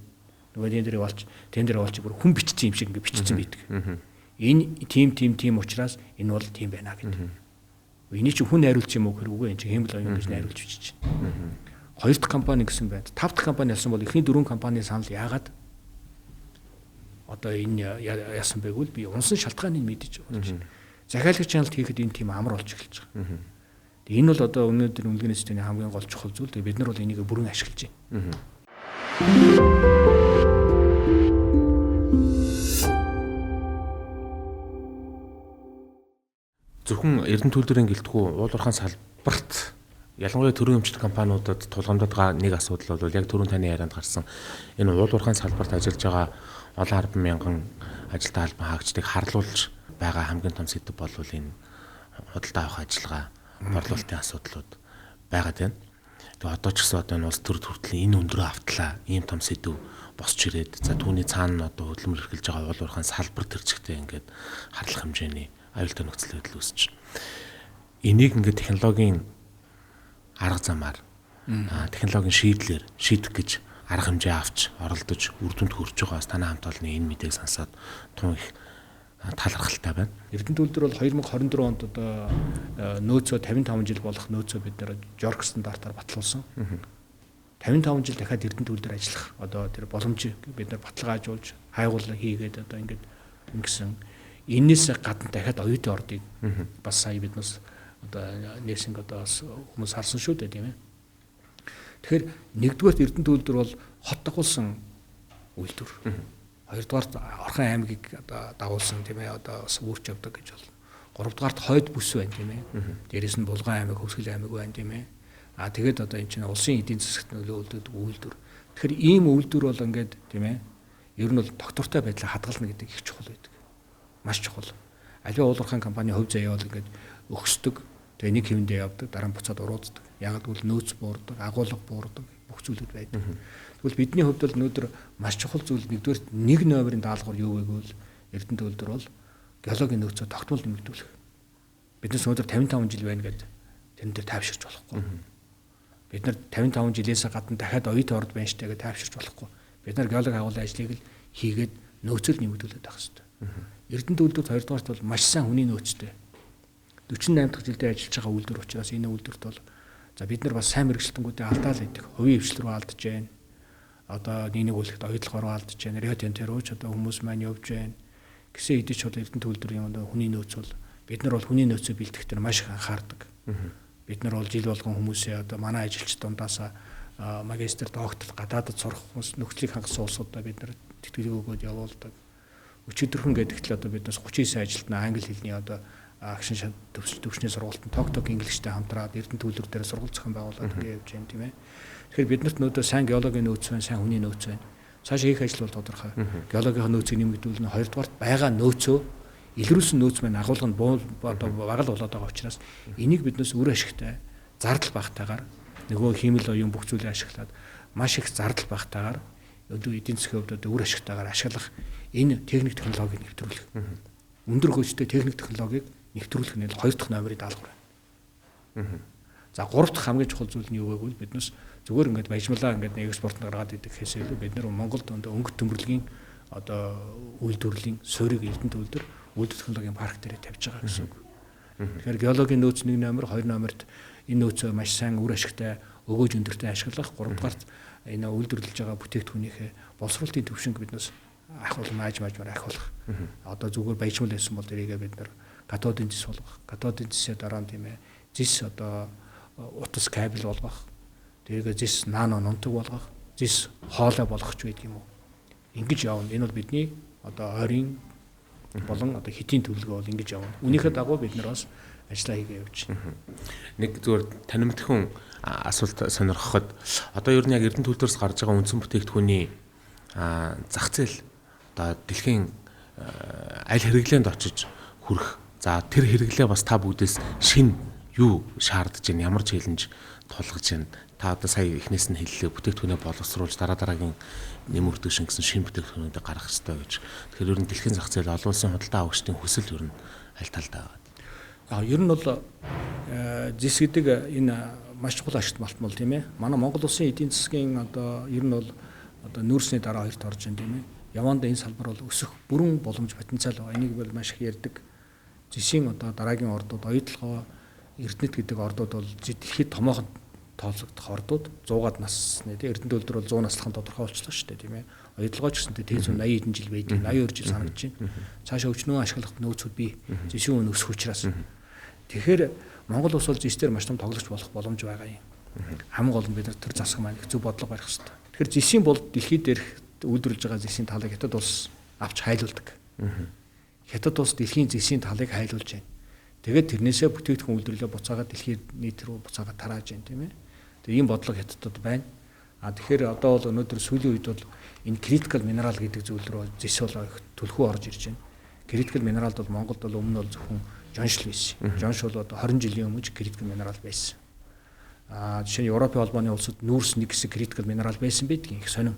Нөгөө тендер болж бүр хүн бичсэн юм шиг ингээд бичсэн байдаг. Энэ тим учраас энэ бол тим байна гэдэг. Эний чинь хүн найруулж юм уу гэхээр үгүй энэ чинь хэмэл оюун гэж найруулж бичиж байна. Хоёр дахь компани гэсэн байна. Тав дахь компани ялсан бол эхний дөрвөн компанийн санал яагаад одоо энэ яасан байггүй би унсан шалтгааныг мэдэж болж байна. Захиалагч хяналт хийхэд энэ тийм амар болж эхэлж байгаа. Энэ бол одоо өнөөдөр үнэлгээний системийн хамгийн гол чухал зүйл. Бид нар бол энийг бүрэн ашиглаж байна. Зөвхөн Эрдэнэ төлөвлөрийн гэлтгүү уул уурхайн салбарт ялангуяа төрийн өмчт компаниудад тулгамдаад байгаа нэг асуудал бол яг түрүүн таны ярианд гарсан энэ уул уурхайн салбарт ажиллаж байгаа олон арбан мянган ажилтны албан хаагчдыг харлуулж байгаа хамгийн том сэдэв бол энэ худалдаа авах ажиллагаа борлуулалтын асуудлууд байгаад байна. Тэгээ одоо ч гэсэн одоо энэ улс төр хүртэл энэ өндрөө автлаа ийм том сэдэв босч ирээд за түүний цаана нь одоо хөдөлмөр эрхэлж байгаа уул уурхайн салбар төрчгтэй ингээд харлах хэмжээний аюултай нөхцөл байдал үүсэж байна. Энийг ингээд технологийн арга замаар технологийн шийдлэр шийдэх гэж арга хэмжээ авч оролдож үр дүнд хүрч байгаас танай хамт олонны энэ мэдээг сонсоод тун их талархалтай байна. Эрдэнэ төлөвлөр бол 2024 онд одоо нөөцөө 55 жил болох нөөцөө бид нэр Жорк стандартаар батлуулсан. 55 жил дахиад Эрдэнэ төлөвлөр ажиллах одоо тэр боломжийг бид нар баталгаажуулж хайгуул хийгээд одоо ингээд ингэсэн. Энээс гадна дахиад оюутан ордыг бас сая биднээс одоо нээсинг одоо хүмүүс харсан шүү дээ тийм ээ. Тэгэхээр нэгдүгээр Эрдэнэ төлөвлөр бол хот дагуулсан үйлдвэр. Хоёрдугаар Орхон аймгийг одоо дагуулсан тийм ээ одоо үүрч явдаг гэж болно. Гуравдугаарт хойд бүс байна тийм ээ. Дээрээс нь Булган аймаг, Хөвсгөл аймаг байна тийм ээ. Тэгээд одоо энэ чинь улсын эдийн засагт нөлөөлдөг үйлдвэр. Тэгэхээр ийм үйлдвэр бол ингээд тийм ээ. Ер нь бол доктортой байдлаа хадгална гэдэг их чухал байдаг. Маш чухал. Аливаа уул уурхайн компани хувь заяа бол ингээд өгсдөг. Тэгээ нэг хэвэндээ явдаг, дараа нь буцаад урууддаг. Яг л нөөц буурдаг, агуулга буурдаг бүх зүйлүүд байдаг. Тэгвэл бидний хувьд бол өнөөдөр маш чухал зүйл нэгдүгээр нэг номерын даалгавар юу вэ гэвэл Эрдэнэ төлөвлөр бол геологийн нөөцөө тогтмол нэмэгдүүлэх. Биднес өнөөдөр 55 жил байна гэдэг тэрэн дээр тайвширч болохгүй. Бид нар 55 жилээс гадна дахиад оюутан орд байна штэ гэж тайвширч болохгүй. Бид нар геологи агуулгын ажлыг л хийгээд нөөцөл нэмэгдүүлээд байх хэрэгтэй. Эрдэнэ төлөвлөрт хоёрдугаарт бол маш сайн хүний нөөцтэй. 48 дахь жилдээ ажиллаж байгаа үйлдвэр учраас энэ үйлдвэрт бол за бид нар бас сайн мэрэгчлэнгүүдээ алдаал байдаг. Хувийн хвшил рүү алдж байна. Одоо нэг үлэгт оюутлогоор алдж байна. Риотентер рууч одоо хүмүүс маань явж байна. Гэсэн хэдий ч бол Эрдэнэ төлөвлөрийн одоо хүний нөөц бол бид нар бол хүний нөөцөө бэлтгэхдээ маш их анхаардаг. Бид нар бол жил болгон хүмүүсээ одоо манай ажилч дундаасаа магистр, доктор, гадаадд сурах хүмүүс нөхцөлийг хангасан улсуудаа бид нар тэтгэлэг өгөөд явуулдаг. Өчигдөрхөн гэдэгт л одоо биднээс 39 ажилтнаа англи хэлний одоо агшин төвчний сургуультанд Ток инглиштэй хамтраад Эрдэнэ төлөвлөр дээр сургууль зохион байгуулаад ингэ явж байна тийм ээ. Тэгэхээр биднэрт нөөдөө сайн геологийн нөөц байна, сайн хүний нөөц байна. Цаашаа хийх ажил бол тодорхой. Геологийн нөөцийг нэмэгдүүлнэ. Хоёрдугаарт байгаа нөөцөө илрүүлсэн нөөц маань агуулга нь одоо багал болоод байгаа учраас энийг биднээс үр ашигтай зардал багтаагаар нөгөө хиймэл оюун бүх зүйлийг ашиглаад маш их зардал багтаагаар одоо эдийн засгийн хувьд одоо үр ашигтайгаар ашиглах энэ техник технологиг нэвтрүүлэх. Өндөр хөгжтэй техник технологиг нэвтрүүлэх нь хоёр дахь номерын даалгавар байна. За гурав дахь хамгийн чухал зүйл нь юу вэ гэвэл биднээс зүгээр ингээд баяжмалаа ингээд экспортод гаргаад идэх хэсэг л бид нар Монголд өнгөт төмөрлөгийн одоо үйлдвэрлэлийн суурийг Эрдэнэ төлөвлөр үйлдвэр технологийн парк дээр тавьж байгаа гэсэн үг. Тэгэхээр геологийн нөөц 1 номер, 2 номерт энэ нөөцөө маш сайн үр ашигтай өгөөж өндөртэй ашиглах, 3 дугаарт энэ үйлдвэрлэж байгаа бүтээгдэхүүнийхээ боловсруулалтын төвшинг биднээс ахуулах, маажмаар ахуулах. Одоо зүгээр баяжмал байсан бол тэрийгээ бид нар катодын зис болгох. Катодын зисээ дараа нь тийм ээ зис одоо утас кабель болгох. Тэгээд зис нано нунтаг болгох. Зис хоолой болгох ч байдаг юм уу. Ингэж явна. Энэ бол бидний одоо ойрын болон одоо хэтийн төлөвлөгөө бол ингэж явна. Үүнийхээ дагуу бид нар бас ажиллаа хийгээ явж байна. Нэг зүгээр танимтхэн асуулт сонирхоход одоо ер нь яг Эрдэнэ төлөвлөрөөс гарч байгаа үндсэн бүтээгдэхүүний зах зээл одоо дэлхийн аль хэрэглээнд очиж хүрэх. За тэр хэрэглээ бас та бүгдээс шин юу шаардж байна? Ямар челленж тулгаж байна? Та одоо сая эхнээс нь хэллээ бүтээгдэхүүнээ боловсруулж дараагийн нэмэгдэх шингэсэн шин бүтээгдэхүүнүүдийг гаргах хэрэгтэй гэж. Тэгэхээр ер нь дэлхийн зах зээл олон улсын худалдаа авагчдын хүсэл ер нь аль талдаа байгаа? Ер нь бол зис гэдэг энэ маш чухал ашигт малтмал тийм ээ. Манай Монгол улсын эдийн засгийн одоо ер нь бол одоо нүүрсний дараа хоёрт орж байна тийм ээ. Яванда энэ салбар бол өсөх бүрэн боломж потенциал байгаа. Энийг бол маш их ярьдаг. Зисийн одоо дараагийн ордууд оюутлогоо Эрдэнэт гэдэг ордууд бол дэлхийд томоохон тооцогдох ордууд 100-аад насны тийм Эрдэнэт төлөвлөр бол 100 наслахын тодорхой болчихлоо шүү дээ тийм ээ. Оюутлогоо ч гэсэнтэй 180 хэдэн жил байдаг. 82 жил санагдаж байна. Цаашаа өчнөө ашиглах нөөцүүд бий. Зисийн үн өсөх учраас. Тэгэхээр Монгол улс бол зисээр маш том тоглогч болох боломж байгаа юм. Хамгийн гол нь бид нар тэр засаг маань их зөв бодлого барих хэрэгтэй. Тэгэхээр зисийн бол дэлхийд дээрх үйлдвэрлэж байгаа зисийн талыг хятад улс авч хайлуулдаг. Хятад улс дэлхийн зисийн талыг хайлуулж байна. Тэгээд тэрнээсээ бүтээгдэхүүн үйлдвэрлэлээ буцаагаад дэлхийн нийт рүү буцаагаад тарааж байна тийм ээ. Тэгээд ийм бодлого хятадд байна. Тэгэхээр одоо бол өнөөдөр сүүлийн үед бол энэ critical mineral гэдэг зүйл рүү зис бол их төлхөө орж ирж байна. Critical mineral бол Монголд бол өмнө бол зөвхөн жоншил байсан. Жонш бол одоо 20 жилийн өмнө critical mineral байсан. Жишээ нь Европын холбооны улсад нүүрс нэг хэсэг critical mineral байсан байдгийг их сонирм.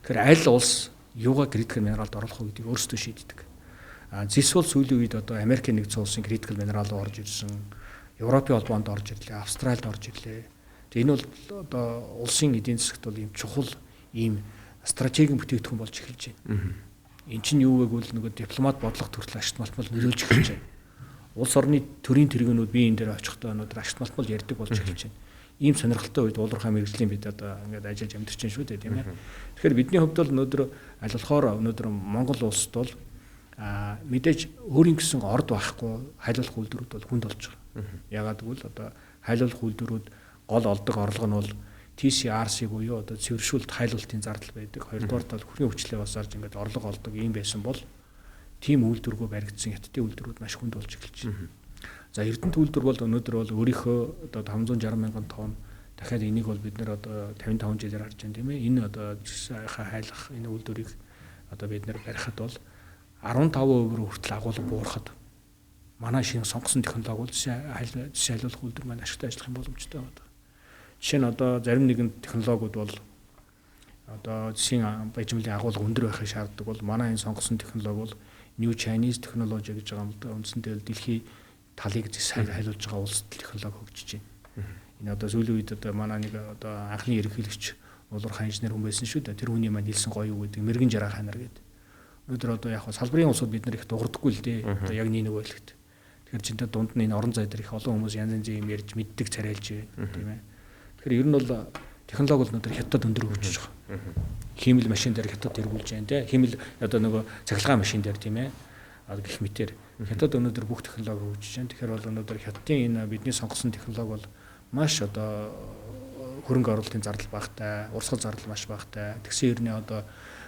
Тэгэхээр аль улс юугаа critical mineral-д оруулах вэ гэдгийг өөрсдөө шийддэг. Зис бол сүүлийн үед одоо Америкийн нэгдсэн улсын critical mineral орж ирсэн, Европын холбоонд орж ирлээ, Австралид орж ирлээ. Тэгээ энэ бол одоо улсын эдийн засагт бол ийм чухал ийм стратегийн бүтээгдэхүүн болж эхэлж байна. Эн чинь юу вэ гэвэл нөгөө дипломат бодлого төрөл ашигт малтмал нөлөөлж эхэлж байна. Улс орны төрийн тэргүүнүүд бие энэ дээр очихдоо өнөөдөр ашигт малтмал ярьдаг болж эхэлж байна. Ийм сонирхолтой үед уулуурхай мэрэгжлийн бид одоо ингээд ажиллаж амьдарч байна шүү дээ тийм ээ. Тэгэхээр бидний хувьд бол өнөөдөр аль болохоор өнөөдөр Монгол улсд бол мэдээж өөрийн гэсэн орд байхгүй хайлуулах үйлдвэрүүд бол хүнд болж байгаа. Ягаад гэвэл одоо хайлуулах үйлдвэрүүд гол олдог орлого нь бол TCRC буюу одоо цэвэршүүлт хайлуултын зардал байдаг. Хоёрдугаар тал хүрхийн хүчлээ бас зарж ингээд орлого олдог юм байсан бол тийм үйлдвэргөө баригдсан хятадын үйлдвэрүүд маш хүнд болж эхэлж байна. За Эрдэнэт үйлдвэр бол өнөөдөр бол өөрийнхөө одоо 560 мянган тонн дахиад энийг бол бид нэр одоо 55 жилээр харж байна тийм ээ. Энэ одоо жишээ хайлах энэ үйлдвэрийг одоо бид нэр барихад бол 15% хүртэл агуулга буурахад манай шинэ сонгосон технологи бол жишээ хайлуулах үйлдвэр маань ашигтай ажиллах юм боломжтой байна. Жишээ нь одоо зарим нэгэн технологиуд бол одоо жишээ баяжмлын агуулга өндөр байхыг шаарддаг бол манай энэ сонгосон технологи бол New Chinese Technology гэж байгаа юм л да. Үндсэндээ дэлхийн талыг хайлуулж байгаа улс технологи хөгжиж байна. Энэ одоо сүүлийн үед одоо манай нэг одоо анхны ерөнхийлөгч уулуурхай инженер хүн байсан шүү дээ. Тэр хүний маань хэлсэн гоё юу гэдэг мэрэгэн жараа ханаар гэдэг. Өнөөдөр одоо яг салбарын улсууд бид нар их дуурдаггүй л дээ. Одоо яг нэг байлгт. Тэгэхээр чинтэй дунд нь энэ орон зай дээр их олон хүмүүс янз янзын юм ярьж мэддэг царайлж байна тийм ээ. Тэгэхээр ер нь бол технологи бол өнөөдөр хятад өндөр хөгжиж байгаа. Хиймэл машин дээр хятад тэргүүлж байна тийм. Хиймэл одоо нөгөө цахилгаан машин дээр тийм ээ. Гэх мэтэр хятад өнөөдөр бүх технологи хөгжиж байна. Тэгэхээр бол өнөөдөр хятадын энэ бидний сонгосон технологи бол маш одоо хөрөнгө оруулалтын зардал багатай, урсгал зардал маш багатай. Тэгсэн хэрнээ одоо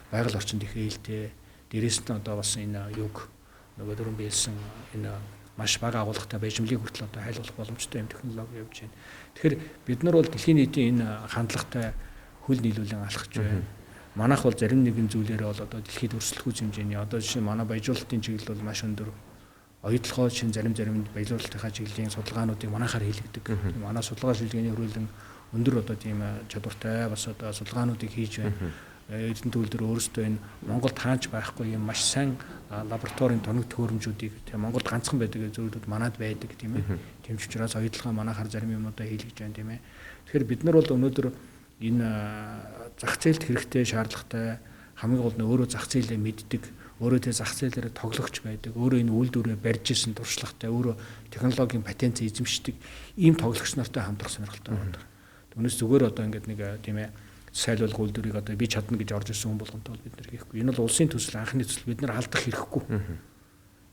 байгаль орчинд их ээлтэй. Дээрээс нь одоо бас энэ юг нөгөө дөрөв биелсэн энэ маш бага агуулгатай байжмлыг хүртэл одоо хайлуулах боломжтой юм технологи явж байна. Тэгэхээр бид нар бол дэлхийн нийтийн энэ хандлагатай хөл нийлүүлэн алхаж байна. Манайх бол зарим нэгэн зүйлээрээ бол одоо дэлхийд өрсөлдөхүйц хэмжээний одоо жишээ нь манай баяжуулалтын чиглэл бол маш өндөр. Оюутлогоо шин зарим баяжуулалтынхаа чиглэлийн судалгаануудыг манайхаар хийлгдэг. Манай судалгаа шилжгээний хөрөлн өндөр одоо тийм чадвартай бас одоо судалгаануудыг хийж байна. Эрдэнэт үйлдвэр өөрсдөө энэ Монголд хаанч байхгүй юм маш сайн лабораторийн тоног төхөөрөмжүүдийг тийм Монголд ганцхан байдаг зүйлүүд манад байдаг тийм ээ. Тийм ч учраас оюутлогоо манайхаар зарим юмудаа хийлгэж байна тийм ээ. Тэгэхээр бид нар бол өнөөдөр энэ зах зээлд хэрэгтэй шаардлагатай хамгийн гол нь өөрөө зах зээлээ мэддэг, өөрөө тэр зах зээлээр тоглогч байдаг, өөрөө энэ үйлдвэрээ барьж исэн туршлагатай, өөрөө технологийн патент эзэмшдэг ийм тоглогч нартай хамтрах сонирхолтой байна. Түүнээс зүгээр одоо ингээд нэг тийм ээ сайлуулах үйлдвэрийг одоо би чадна гэж орж ирсэн хүн болгонтой бол бид нар хийхгүй. Энэ бол улсын төсөл анхны төсөл бид нар алдах хэрэггүй.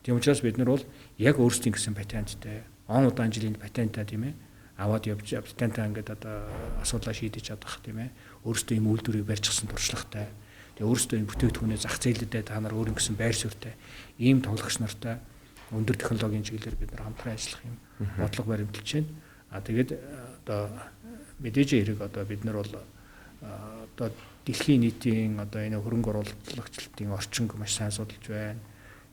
Тийм учраас бид нар бол яг өөрсдийн гэсэн патенттай, он удаан жилийн патенттай тийм ээ аваад явж патентаа ингээд одоо асуудлаа шийдэж чадах тийм ээ. Өөрсдөө юм үйлдвэрийг барьчихсан туршлагатай. Тэгээ өөрсдөө юм бүтээгдэхүүнээ зах зээлүүдэд та нар өөр ингэсэн байр суурьтай ийм тоглогч нартай өндөр технологийн чиглэлээр бид нар хамтран ажиллах юм бодлого баримталж байна. Тэгээд одоо мэдээж хэрэг одоо бид нар бол одоо дэлхийн нийтийн одоо энэ хөрөнгө оруулалтын орчинг маш сайн судалж байна.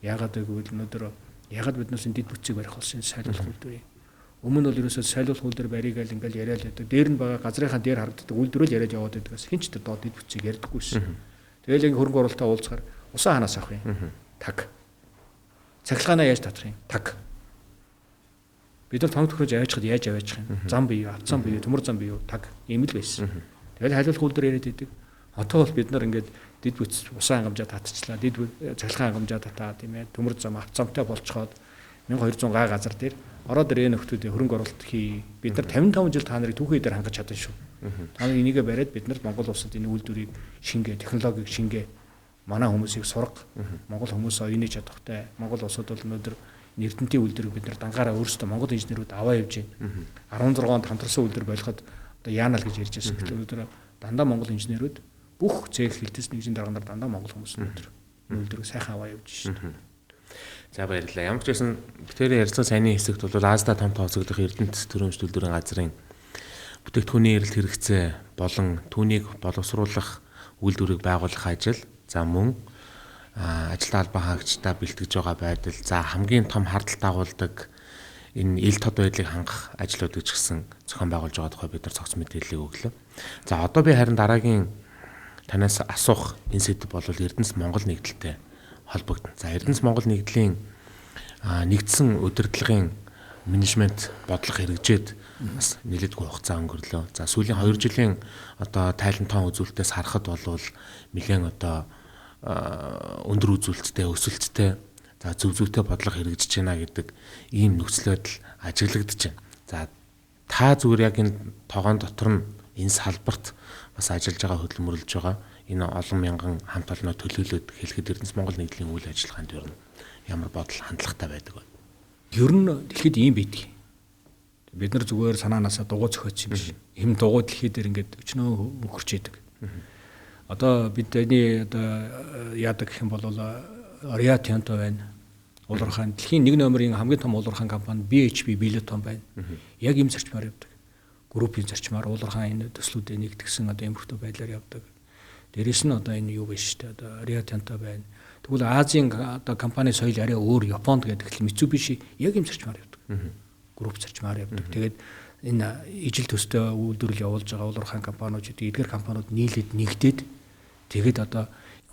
Яагаад гэвэл өнөөдөр яагаад биднээс энэ дэд бүтцийг барих болсон сайлуулах үйлдвэрийг. Өмнө нь бол ерөөсөө сайлуулах үйлдвэр барийг л ингээл яриад байдаг. Дээр нь байгаа газрынхаа дээр харагддаг үйлдвэрэл яриад яваад байдгаас хинч тэр доод дэд бүтцийг ярьдаггүйсэн. Тэгэл ингээ хөрөнгө оруулалтаа уулзахаар усаа ханаас авах юм? Таг. Цахилгаанаа яаж татах юм? Таг. Бид нар тоног төхрөж аваачихад яаж аваачих юм? Зам бий юу? Авцсан бий юу? Төмөр зам бий юу? Таг. Ийм л байсан. Тэгэл хайлуулах үйлдвэр яриад байдаг. Одоо бол бид нар ингээд дэд бүтц усаа хангамжаа татчихлаа. Дэд цахилгаан хангамжаа татаа тийм ээ. Төмөр зам авцамтай болцоход 1200 га газар дээр ороод ирээ нөхдүүдийн хөрөнгө оруулалт хий. Бид нар 55 жил та нарыг түүхий дээр хангаж чадсан шүү. Та нар энийгээ бариад бид нар Монгол улсад энэ үйлдвэрийг шингээ, технологиг шингээ, манай хүмүүсийг сурга, Монгол хүмүүс оюуны чадвартай. Монгол улсад бол өнөөдөр Эрдэнтийн үйлдвэрийг бид нар дангаараа өөрсдөө Монгол инженерүүд аваа явж байна. 16 онд хамтарсан үйлдвэр болоход одоо яанал гэж ярьж байсан. Тэгэхээр өнөөдөр дандаа Монгол инженерүүд бүх зээл хилтэс нэгжийн дарганаар дандаа Монгол хүмүүс өнөөдөр үйлдвэрийг сайхан аваа явж байна. За баярлалаа. Ямар ч байсан битэрийн ярилцлага сайнны хэсэгт бол Азда том тооцогдох Эрдэнэт төрөмж төлөвлөрийн газрын бүтээгдэхүүний эрэлт хэрэгцээ болон түүнийг боловсруулах үйлдвэрийг байгуулах ажил, за мөн ажилтны албан хаагчдаа бэлтгэж байгаа байдал, за хамгийн том хардтал дагуулдаг энэ ил тод байдлыг хангах ажлуудыг ч гэсэн зохион байгуулж байгаа тухай бид нар цогц мэдээллийг өглөө. За одоо би харин дараагийн танаас асуух энэ сэдв бол Эрдэнэс Монгол нэгдэлтэй холбогдно. За Эрдэнэс Монгол нэгдлийн нэгдсэн удирдлагын менежмент бодлого хэрэгжээд бас нэлээдгүй хугацаа өнгөрлөө. За сүүлийн 2 жилийн одоо тайлан тоон үзүүлэлтээс харахад бол нэлээд одоо өндөр үзүүлэлттэй, өсөлттэй, за зөв зөвтэй бодлого хэрэгжиж байна гэдэг ийм нөхцөл байдал ажиглагдаж байна. За та зүгээр яг энэ тоогоон дотор нь энэ салбарт бас ажиллаж байгаа хөдөлмөрлөж байгаа энэ олон мянган хамт олноо төлөөлөд хэлэхэд Эрдэнэс Монгол нэгдлийн үйл ажиллагаанд ер нь ямар бодол хандлагатай байдаг вэ? Ер нь дэлхийд ийм байдаг. Бид нар зүгээр санаанаасаа дугуй зохиоц юм биш. Эм дугуй дэлхий дээр ингээд өчнөө мөхөрч идэг. Одоо бидний одоо яадаг гэх юм бол Rio Tinto байна. Улуурхайн дэлхийн 1 номерын хамгийн том улуурхайн компани BHP Billiton байна. Яг ийм зарчмаар явдаг. Группийн зарчмаар улуурхайн энэ төслүүдэд нэгтгэсэн одоо эмхтөө байдлаар явдаг. Дээрээс нь одоо энэ юу байна шүү дээ. Одоо Rio Tinto байна. Тэгвэл Азийн одоо компани соёл арай өөр, Японд гэдэг л Mitsubishi яг ийм зарчмаар явдаг. Групп зарчмаар явдаг. Тэгээд энэ ижил төстэй үйлдвэрлэл явуулж байгаа улуурхайн компаниуд, эдгээр компаниуд нийлээд нэгдээд тэгээд одоо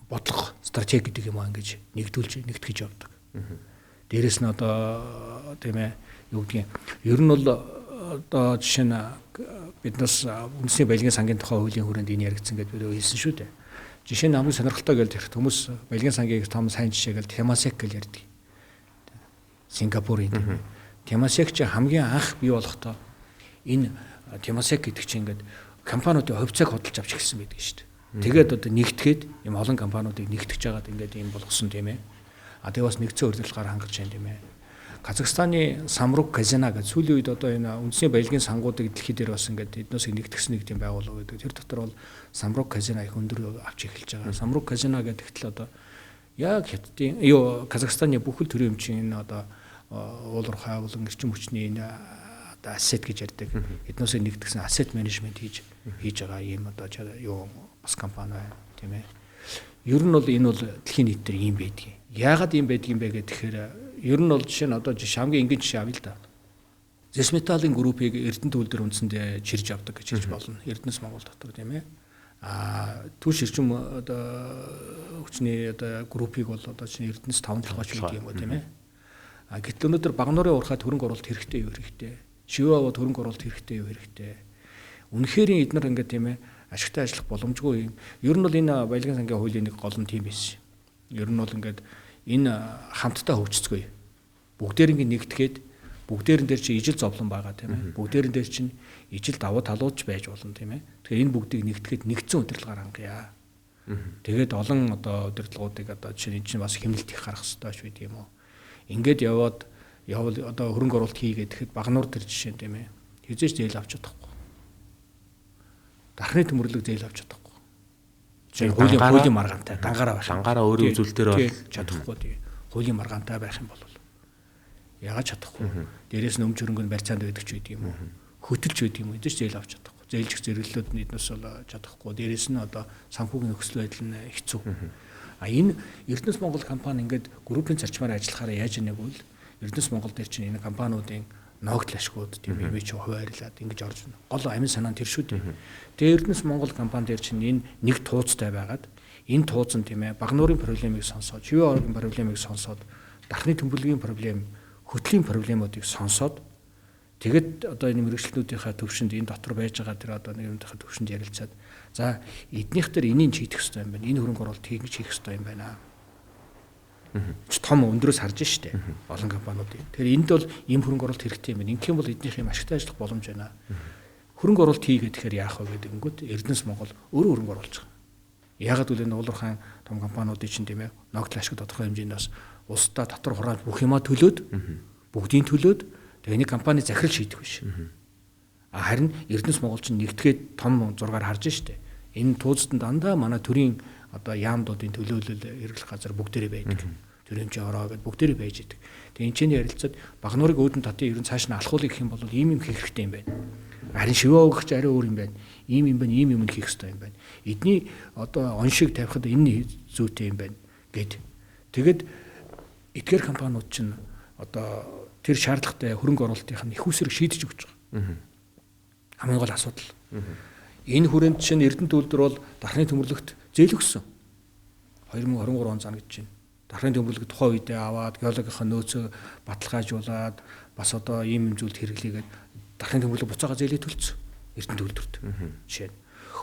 бодлого, стратеги гэдэг юм аа ингэж нэгтгэж явдаг. Дээрээс нь одоо тийм ээ юу гэдгийг ер нь бол одоо жишээ нь биднээс үндэсний баялагын сангийн тухай хуулийн хүрээнд энэ яригдсан гэдээ бид хэлсэн шүү дээ. Жишээ нь хамгийн сонирхолтой гэж тэрх хүмүүс баялагын сангийн том сайн жишээ гэж Temasek гэж ярьдаг. Сингапурын тийм ээ. Temasek ч хамгийн анх бий болохдоо энэ Temasek гэдэг чинь ингээд компаниудын хувьцааг хөдөлж авч эхэлсэн байдаг шүү дээ. Тэгээд одоо нэгтгэхэд юм олон компаниудыг нэгтгэж байгаад ингээд юм болгосон тийм ээ. Тэгээ бас нэгдсэн урьдчилгаар хангаж байна тийм ээ. Казахстаны Samruk Kazyna гэж сүүлийн үед одоо энэ үндэсний баялагын сангуудыг дэлхий дээр бас ингээд эднээс нэгтгэсэн нэг тийм байгууллага гэдэг. Тэр дотор бол Samruk Kazyna их өндөр авч эхэлж байгаа. Samruk Kazyna гэдэгт л одоо яг хятадын Казахстаны бүхэл төрийн өмчийн одоо уулуурхай болон эрчим хүчний энэ одоо asset гэж ярьдаг. Эднээс нэгтгэсэн asset management хийж байгаа юм одоо юу бас компани байна тийм ээ. Ер нь бол энэ бол дэлхийн нийтээр ийм байдгийг. Яагаад ийм байдгийг бэ гэхээр ер нь бол жишээ нь одоо хамгийн энгийн жишээ авъя л да. Зэсметалын группийг Эрдэнэт үйлдвэр үндсэндээ чирж авдаг гэж хэлж болно. Эрдэнэс Монгол дотор тийм ээ. Түүш эрчим одоо хүчний одоо группийг бол одоо чинь Эрдэнэс 5 дахь хооч гэдэг юм уу тийм ээ. Гэтэл өнөөдөр Багнуурын урхад хөрөнгө оруулалт хэрэгтэй юу хэрэгтэй. Шивэавод хөрөнгө оруулалт хэрэгтэй юу хэрэгтэй. Үнэхээр эднэр ингээд тийм ээ ашигтай ажиллах боломжгүй юм. Ер нь бол энэ баялагын сангийн хуулийн нэг гол нь тийм байсан. Ер нь бол ингээд энэ хамтдаа хөгжцгөө. Бүгдээрийг нэгтгэхэд бүгдээрэн дээр чинь ижил зовлон байгаа тийм ээ. Бүгдээрэн дээр чинь ижил давуу талууд байж болно тийм ээ. Тэгэхээр энэ бүгдийг нэгтгэхэд нэгдсэн удирдлагаар хангая. Тэгээд олон одоо удирдлагуудыг одоо жишээ нь чинь бас хэмнэлт их гарах хэрэгтэй ч үгүй юм уу. Ингээд явал одоо хөрөнгө оруулалт хийгээд тэгэхэд Багнуур төр жишээ тийм ээ. Хизээч зээл авч чадахгүй. Дархны төмөрлөг зээл авч чадахгүй. Жишээ хуулийн маргаантай дангаараа байх. Дангаараа өөрийн үзүүлэлтээр бол чадахгүй тийм. Хуулийн маргаантай байх юм бол яагаад чадахгүй. Дээрээс нь өмч хөрөнгөнд барьцаанд байдаг ч үгүй юм уу. Хөтөлж байдаг юм. Хизээч зээл авч чадахгүй. Зээлжих зэрэглэлүүд нь эднээс бол чадахгүй. Дээрээс нь одоо санхүүгийн нөхцөл байдал нь хэцүү. Энэ Эрдэнэс Монгол компани ингээд группийн зарчмаар ажиллахаараа яаж ийнэг үл Эрдэнэс Монгол дээр чинь энэ компаниудын ногдол ашгууд тийм ээ ч хуваарлаад ингэж орж байна. Гол амин санаа нь тэр шүү дээ. Тэгээ Эрдэнэс Монгол компани дээр чинь энэ нэг тууцтай байгаад энэ тууц нь тийм ээ Багнуурын проблемыг сонсоод, шивээ оргийн проблемыг сонсоод, дархны төмөрлөгийн проблем, хөтлийн проблемуудыг сонсоод тэгэд одоо энэ мэрэгчлэнүүдийнхаа төвшөнд энэ дотор байж байгаа тэр одоо нэг юмдынхаа төвшөнд ярилцаад за эднийх дээр энийг хийх хэрэгтэй юм байна. Энэ хөрөнгө оруулалт хийх хэрэгтэй юм байна. Том өндрөөс харж штэ олон компаниудыг. Тэгэхээр энд бол ийм хөрөнгө оруулалт хэрэгтэй юм байна. Ингэх юм бол эднийх юм ашигтай ажиллах боломж байна. Хөрөнгө оруулалт хийгээд тэгэхээр яах вэ гэдэг ингэнгүүт Эрдэнэс Монгол өөрөө хөрөнгө оруулж байгаа. Яагаад гэвэл энэ уулуурхайн том компаниудын чинь тийм ээ ногдол ашиг тодорхой хэмжээнд бас улсдаа дотор хурааж бүх юмаа төлөөд бүгдийн төлөөд тэгээ нэг компани захирал шийдэх биш. Харин Эрдэнэс Монгол чинь нэгтгээд том зургаар харж штэ. Энэ тууцтанд дандаа манай төрийн одоо яамдуудын төлөөлөл эргэлэх газар бүгдээрээ байдаг. Төрөмжийн ороо гэдээ бүгдээрээ байж идэг. Тэгээ энэ чинь ярилцаад Багнуурыг өөдөн татын ерөн цааш нь алхуулах гэх юм бол ийм юм хийх хэрэгтэй юм байна. Харин шивээ өгөх арай өөр юм байна. Ийм юм байна, ийм юм хийх хэрэгтэй юм байна. Эдний одоо оншиг тавихад энэ зүйтэй юм байна гэд. Тэгэд эдгээр компаниуд чинь одоо тэр шаардлагатай хөрөнгө оруулалтын их усрыг шийдэж өгч байгаа. Хамгийн гол асуудал. Энэ хүрээнд чинь Эрдэнэ төлөвлөр бол дархны төмөрлөгт зээл өгсөн. 2023 он зан гэж байна. Дархны төмөрлөг тухайн үедээ аваад геологийнхаа нөөцөө баталгаажуулаад бас одоо ийм юм зүйлд хэрэглээгээд дархны төмөрлөг буцаага зээлээ төлцсөн. Эрдэнэ төлөвлөрт. Жишээ нь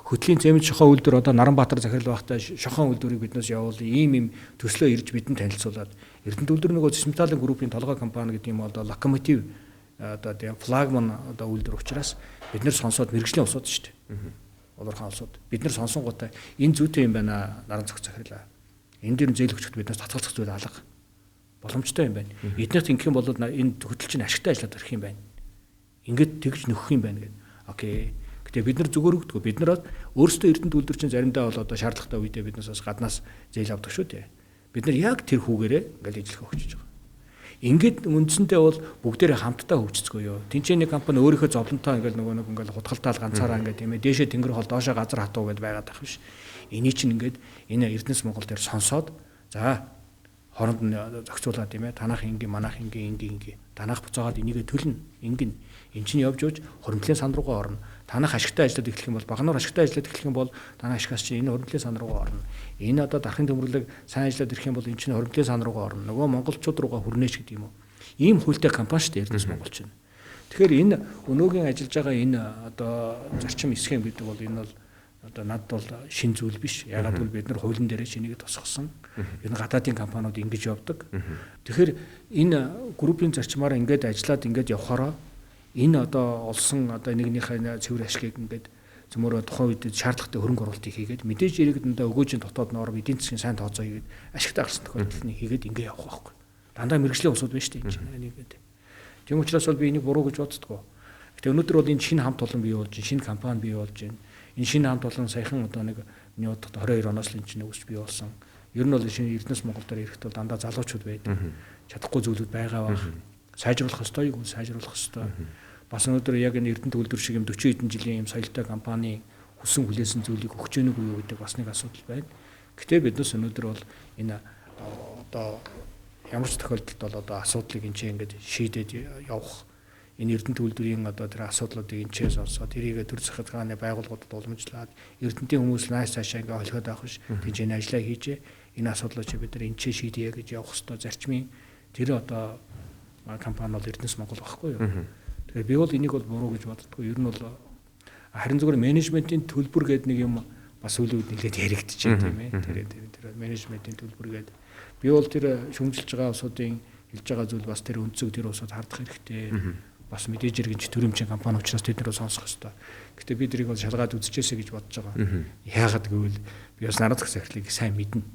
хөтлийн зэмж шохон үйлдвэр одоо Наранбаатар захирал байхдаа шохон үйлдвэрийг биднээс явуул ийм төслөө ирж бидэнд танилцуулаад Эрдэнэ төлөвлөр нөгөө Цэцмиталын группийн толгой компани гэдэг юм одоо локомотив одоо тийм флагман одоо үйлдвэр учраас бид нэр сонсоод мэрэгжлийн усууд шүү дээ. Улуурхан улсууд бид нар сонсонгуудаа энэ зүйтэй юм байна наран цогц захирлаа. Энэ дээр зээл өгчөд биднээс татгалзах зүйл алга боломжтой юм байна. Эднийх ингэх юм бол энэ хөтөл чинь ашигтай ажиллаад ирэх юм байна. Ингээд тэгж нөхөх юм байна гэдэг. Окей. Гэтэ бид нар зүгээр өгдөггүй. Бид нар өөрсдөө Эрдэнэ төлөвлөр чинь заримдаа бол одоо шаардлагатай үедээ биднээс бас гаднаас зээл авдаг шүү дээ. Бид нар яг тэр хүүгээрээ ингээд ижлэх өгчөж байгаа. Ингээд үндсэндээ бол бүгдээрээ хамтдаа хөгжицгөөё. Тинчээний компани өөрийнхөө зовлонтой ингээд нөгөө нэг ингээд хутгалтаал ганцаараа ингээд тийм ээ дээшээ тэнгэр хол доошоо газар хатуу гэдээ байгаад байх биш. Энийг чинь ингээд энэ Эрдэнэс Монгол дээр сонсоод за хооронд нь зохицуулаад тийм ээ танах ингийн манах ингийн танах буцаагаад энийгээ төлнө. Ингэн эн чинь явж явж хуримтлын сан руугаа орно. Танах ашигтай ажиллаад эхлэх юм бол Багнуур ашигтай ажиллаад эхлэх юм бол танах ашигаас чинь энэ хуримтлын сан руугаа орно. Энэ одоо дархын төмөрлөг сайн ажиллаад ирэх юм бол энэ чинь хуримтлын сан руугаа орно. Нөгөө монголчууд руугаа хүрнэж гэдэг юм уу. Ийм хүлтэй компани шүү дээ Эрдэнэс Монгол чинь. Тэгэхээр энэ өнөөгийн ажиллаж байгаа энэ одоо зарчим схем гэдэг бол энэ бол одоо надад бол шин зүйл биш. Ягаад гэвэл бид нар хуулийн дээрээ шинийг тусгасан. Энэ гадаадын компаниуд ингэж явдаг. Тэгэхээр энэ группийн зарчмаар ингээд ажиллаад ингээд явхаараа энэ одоо олсон одоо нэгнийхээ цэвэр ашгийг ингээд зөмөрөө тухайн үед шаардлагатай хөрөнгө оруулалтыг хийгээд мэдээж иргэдэндээ өгөөжийн дотоод ноор эдийн засгийн сайн тооцоо хийгээд ашигтай гарсан тохиолдолд нь хийгээд ингээд явах байхгүй. Дандаа мэрэгжлийн усуд байна шүү дээ энэ чинь нэгэд. Тийм учраас бол би энийг буруу гэж боддгоо. Гэтэ өнөөдөр бол энэ шинэ хамт олон бий болж байна, шинэ компани бий болж байна. Энэ шинэ хамт олон саяхан одоо нэг миний бодоход 22 оноос л энэ чинь үүсч бий болсон. Ер нь бол шинэ Эрдэнэс Монгол дээр ирэхэд бол дандаа залуучууд байдаг. Чадахгүй зүйлүүд байгаа бах. Сайжруулах ёстой юм, сайжруулах ёстой. Бас өнөөдөр яг энэ Эрдэнэ төлөвлөр шиг юм 40 хэдэн жилийн юм соёлтой компани хүссэн хүлээсэн зүйлийг өгч ийнэг үү гэдэг бас нэг асуудал байна. Гэтэ биднес өнөөдөр бол энэ одоо ямар ч тохиолдолд бол одоо асуудлыг энэ ингээд шийдээд явах энэ Эрдэнэ төлөвлөрийн одоо тэр асуудлуудыг энэ сонсоод тэрийг төр захиргааны байгууллагуудад уламжлаад Эрдэнэтийн хүмүүс нааш цаашаа ингээд холиход авах ш. Тэгж энэ ажлаа хийжээ. Энэ асуудлыг чи бид нар энэ шийдье гэж явах хэвээр зарчмын тэр одоо компани бол Эрдэнэс Монгол байхгүй юу? Тэгээ би бол энийг бол буруу гэж боддоггүй. Ер нь бол харин зүгээр менежментийн төлбөр гэдэг нэг юм бас үлүүд нэгээд яригдчихэв тийм ээ. Тэр менежментийн төлбөр гэдэг. Би бол тэр шүмжилж байгаа усуудын хэлж байгаа зүйл бас тэр өнцөг тэр усууд хардах хэрэгтэй. Бас мэдээж иргэнч төрөмчийн компани учраас тэд нэрөө сонсох хэрэгтэй. Гэтэ би тэрийг бол шалгаад үзчихээсэй гэж бодож байгаа. Яагаад гэвэл би бас наран зах захирлыг сайн мэднэ.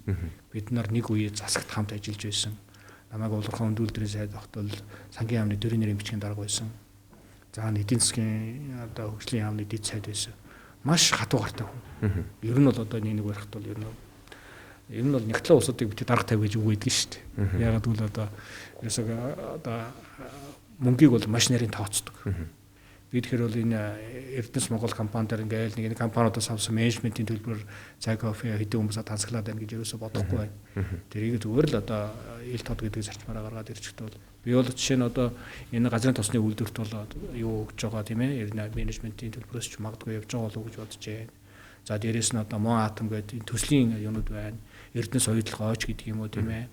Бид нар нэг үе засагт хамт ажиллаж байсан. намайг уулуурхан өндүүлдрийн сайд тогтвол сангийн яамны дөрийн нэрийн бичгийн дарга байсан. За эдийн засгийн одоо хөгжлийн яамны дэд сайд байсан. Маш хатуу гартай хүн. Ер нь бол одоо нэг барихт бол ер нь бол нягтлаа улсуудыг бити дарга тавь гэж үг өгдөг шүү дээ. Ягаад гэвэл одоо ерөөсөө одоо мөнгийг бол маш нарийн тооцдог. Би тэгэхээр бол энэ Эрдэнэс Монгол компаниудаар ингээл нэг компаниудаас авсан менежментийн төлбөрөөр цай кофе хэдэн хүмүүсээ тансаглаад байна гэж ерөөсөө бодохгүй байна. Тэрийг зүгээр л одоо ил тод гэдэг зарчмаараа гаргаад ирчихдэг бол би бол жишээ нь одоо энэ газрын тосны үйлдвэрт бол юу гэж байгаа тийм ээ менежментийн төлбөрөөс ч магадгүй явж байгаа болов уу гэж бодож байна. За дээрэс нь одоо Мон Атом гэдэг төслийн юмнууд байна. Эрдэнэс оюутлага ойч гэдэг юм уу тийм ээ.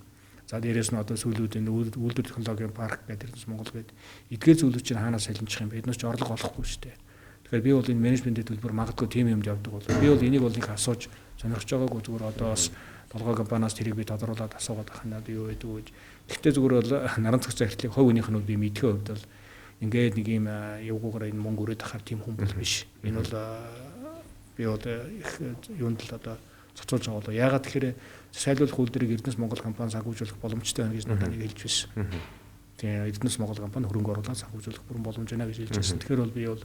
За дээрээс нь одоо сүүлүүд энэ үйлдвэр технологийн парк гэдэг Эрдэнэс Монгол гэдэг эдгээр зүйлүүд чинь хаанаас салинчих юм бэ? Эднээс ч орлого олохгүй шүү дээ. Тэгэхээр би бол энэ менежментийн төлбөр магадгүй тийм юмд явдаг бол би бол энийг бол нэг асууж сонирхож байгаагүй зүгээр одоо бас толгой компаниас тэрийг би тодруулаад асуугаад ах надад юу гэдэг үү. Гэхдээ зүгээр бол наран цагцаа хэртлийг хувь хүнийх нь би мэдхээ хувьд бол ингээд нэг юм явгуугаар энэ мөнгө өрөөд ахаар тийм хүн бол биш. Энэ бол би бол их юунд л одоо цоцолж байгаа болоо. Яагаад тэгэхээр засайлуулах үйлдвэрийг Эрдэнэс Монгол компани санхүүжүүлэх боломжтой байна гэж надад нэг хэлж байсан. Тэгээ Эрдэнэс Монгол компани хөрөнгө оруулаад санхүүжүүлэх бүрэн боломж байна гэж хэлж байсан. Тэгэхээр бол би бол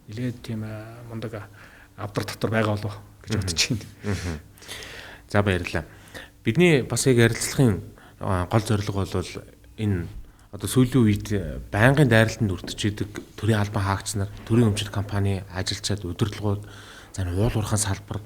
нэлээд тийм мундаг авдар татвар байгаа болов гэж бодож байна. За баярлалаа. Бидний бас яг ярилцлагын гол зорилго бол энэ одоо сүүлийн үед байнгын дайралтанд өртөж идэг төрийн албан хаагч нар, төрийн өмчит компани ажилчид, удирдлагууд, за уул уурхайн салбар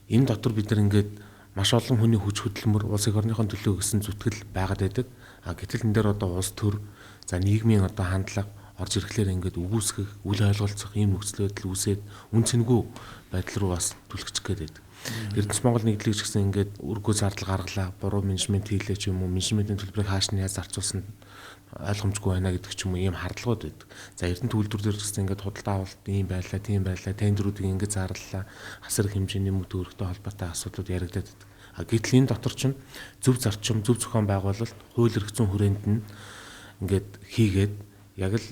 энэ дотор бид нар ингээд маш олон хүний хүч хөдөлмөр улс орныхон төлөө гэсэн зүтгэл байгаад байдаг. Гэтэл энэ дээр одоо улс төр за нийгмийн одоо хандлага орж ирэхлээр ингээд үгүйсгэх, үл ойлголцох ийм нөхцөл байдал үүсээд үн цэнгүй байдал руу бас түлхэж гээд байдаг. Эрдэнэс Монгол нэгдлэг ч гэсэн ингээд үргүү зардал гаргалаа, буруу менежмент хийлээ ч юм уу, менежментийн төлбөрийг хааш нь яаж зарцуулсан ойлгомжгүй байна гэдэг ч юм уу ийм хардлагууд байдаг. За Эрдэнэт үйлдвэрлэлээр ч гэсэн ингээд худалдаа авалт ийм байлаа, тийм байлаа, тендерүүдийг ингээд зарлалаа, хасар хэмжээний мөнгө төгрөгтэй холбоотой асуудлууд яригадаад байдаг. Гэтэл энэ дотор ч зөв зарчим, зөв зохион байгуулалт, хууль эрх зүйн хүрээнд нь ингээд хийгээд яг л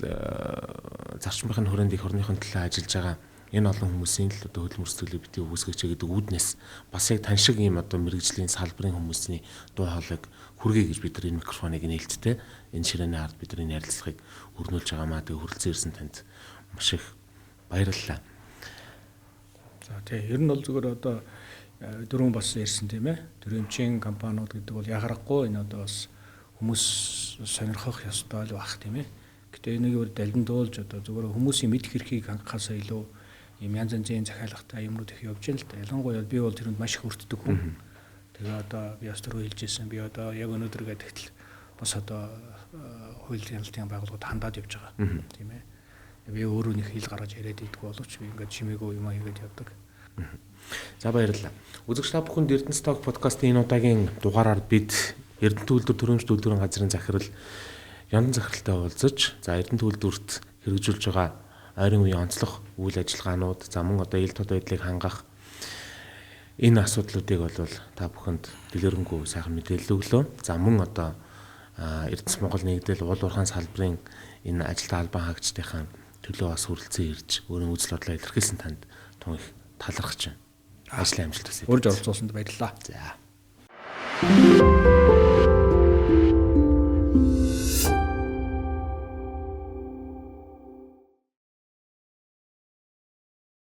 зарчмын хүрээнд их орныхон төлөө ажиллаж байгаа энэ олон хүмүүсийн л одоо хөдөлмөр сэтгэлийг бити үүсгэж гэдэг үүднээс бас яг тань шиг ийм одоо мэрэгжлийн салбарын хүмүүсийн дуу хоолойг хүргэе гэж бид нар энэ микрофоныг нээлттэй энэ ширээний ард бид нар энэ ярилцлагыг өрнүүлж байгаамаа тэгээ хүрэлцэн ирсэн танд маш их баярлалаа. За тий ер нь бол зүгээр одоо дөрөв бас ярьсан тийм ээ. Төрөмчийн компаниуд гэдэг бол яхахгүй энэ одоо бас хүмүүс сонирхох ёстой л байх тийм ээ. Гэтэ энийг өөр далин дуулж одоо зүгээр хүмүүсийн мэдх эрхийг хангахаас илүү ийм янз янзын захиалгатай юмнууд их явж байна л да. Ялангуяа би бол тэрэнд маш их хүртдэг хүн. Тэгээ одоо би бас түрүү хэлжсэн. Би одоо яг өнөөдөр гэдэгтэл бас одоо хуулийн хяналтын байгууллагад хандаад явж байгаа. Тийм ээ. Би өөрөө нэг хил гаргаж яриад идэх боловч би ингээд чимээгүй юм хийгээд явдаг. За баярлалаа. Үзэгч та бүхэнд Эрдэнэс Talk подкастын энэ удаагийн дугаараар бид Эрдэнэт үйлдвэр төрөмч үйлдвэрийн газрын захирал Яндан захиралтай уулзаж, за Эрдэнэт үйлдвэрт хэрэгжүүлж байгаа ойрын үеийн онцлог үйл ажиллагаанууд, за мөн одоо ил тод байдлыг хангах энэ асуудлуудыг бол та бүхэнд дэлгэрэнгүй сайхан мэдээлэл өглөө. За мөн одоо Эрдэнэс Монгол нэгдэл уул уурхайн салбарын энэ ажилтны албан хаагчдынхаа төлөө бас хүрэлцэн ирж өөрийн үзэл бодлоо илэрхийлсэн танд тун их талархаж байна. Ажлын амжилт хүсье. Урьж оролцуулсанд баярлалаа. За.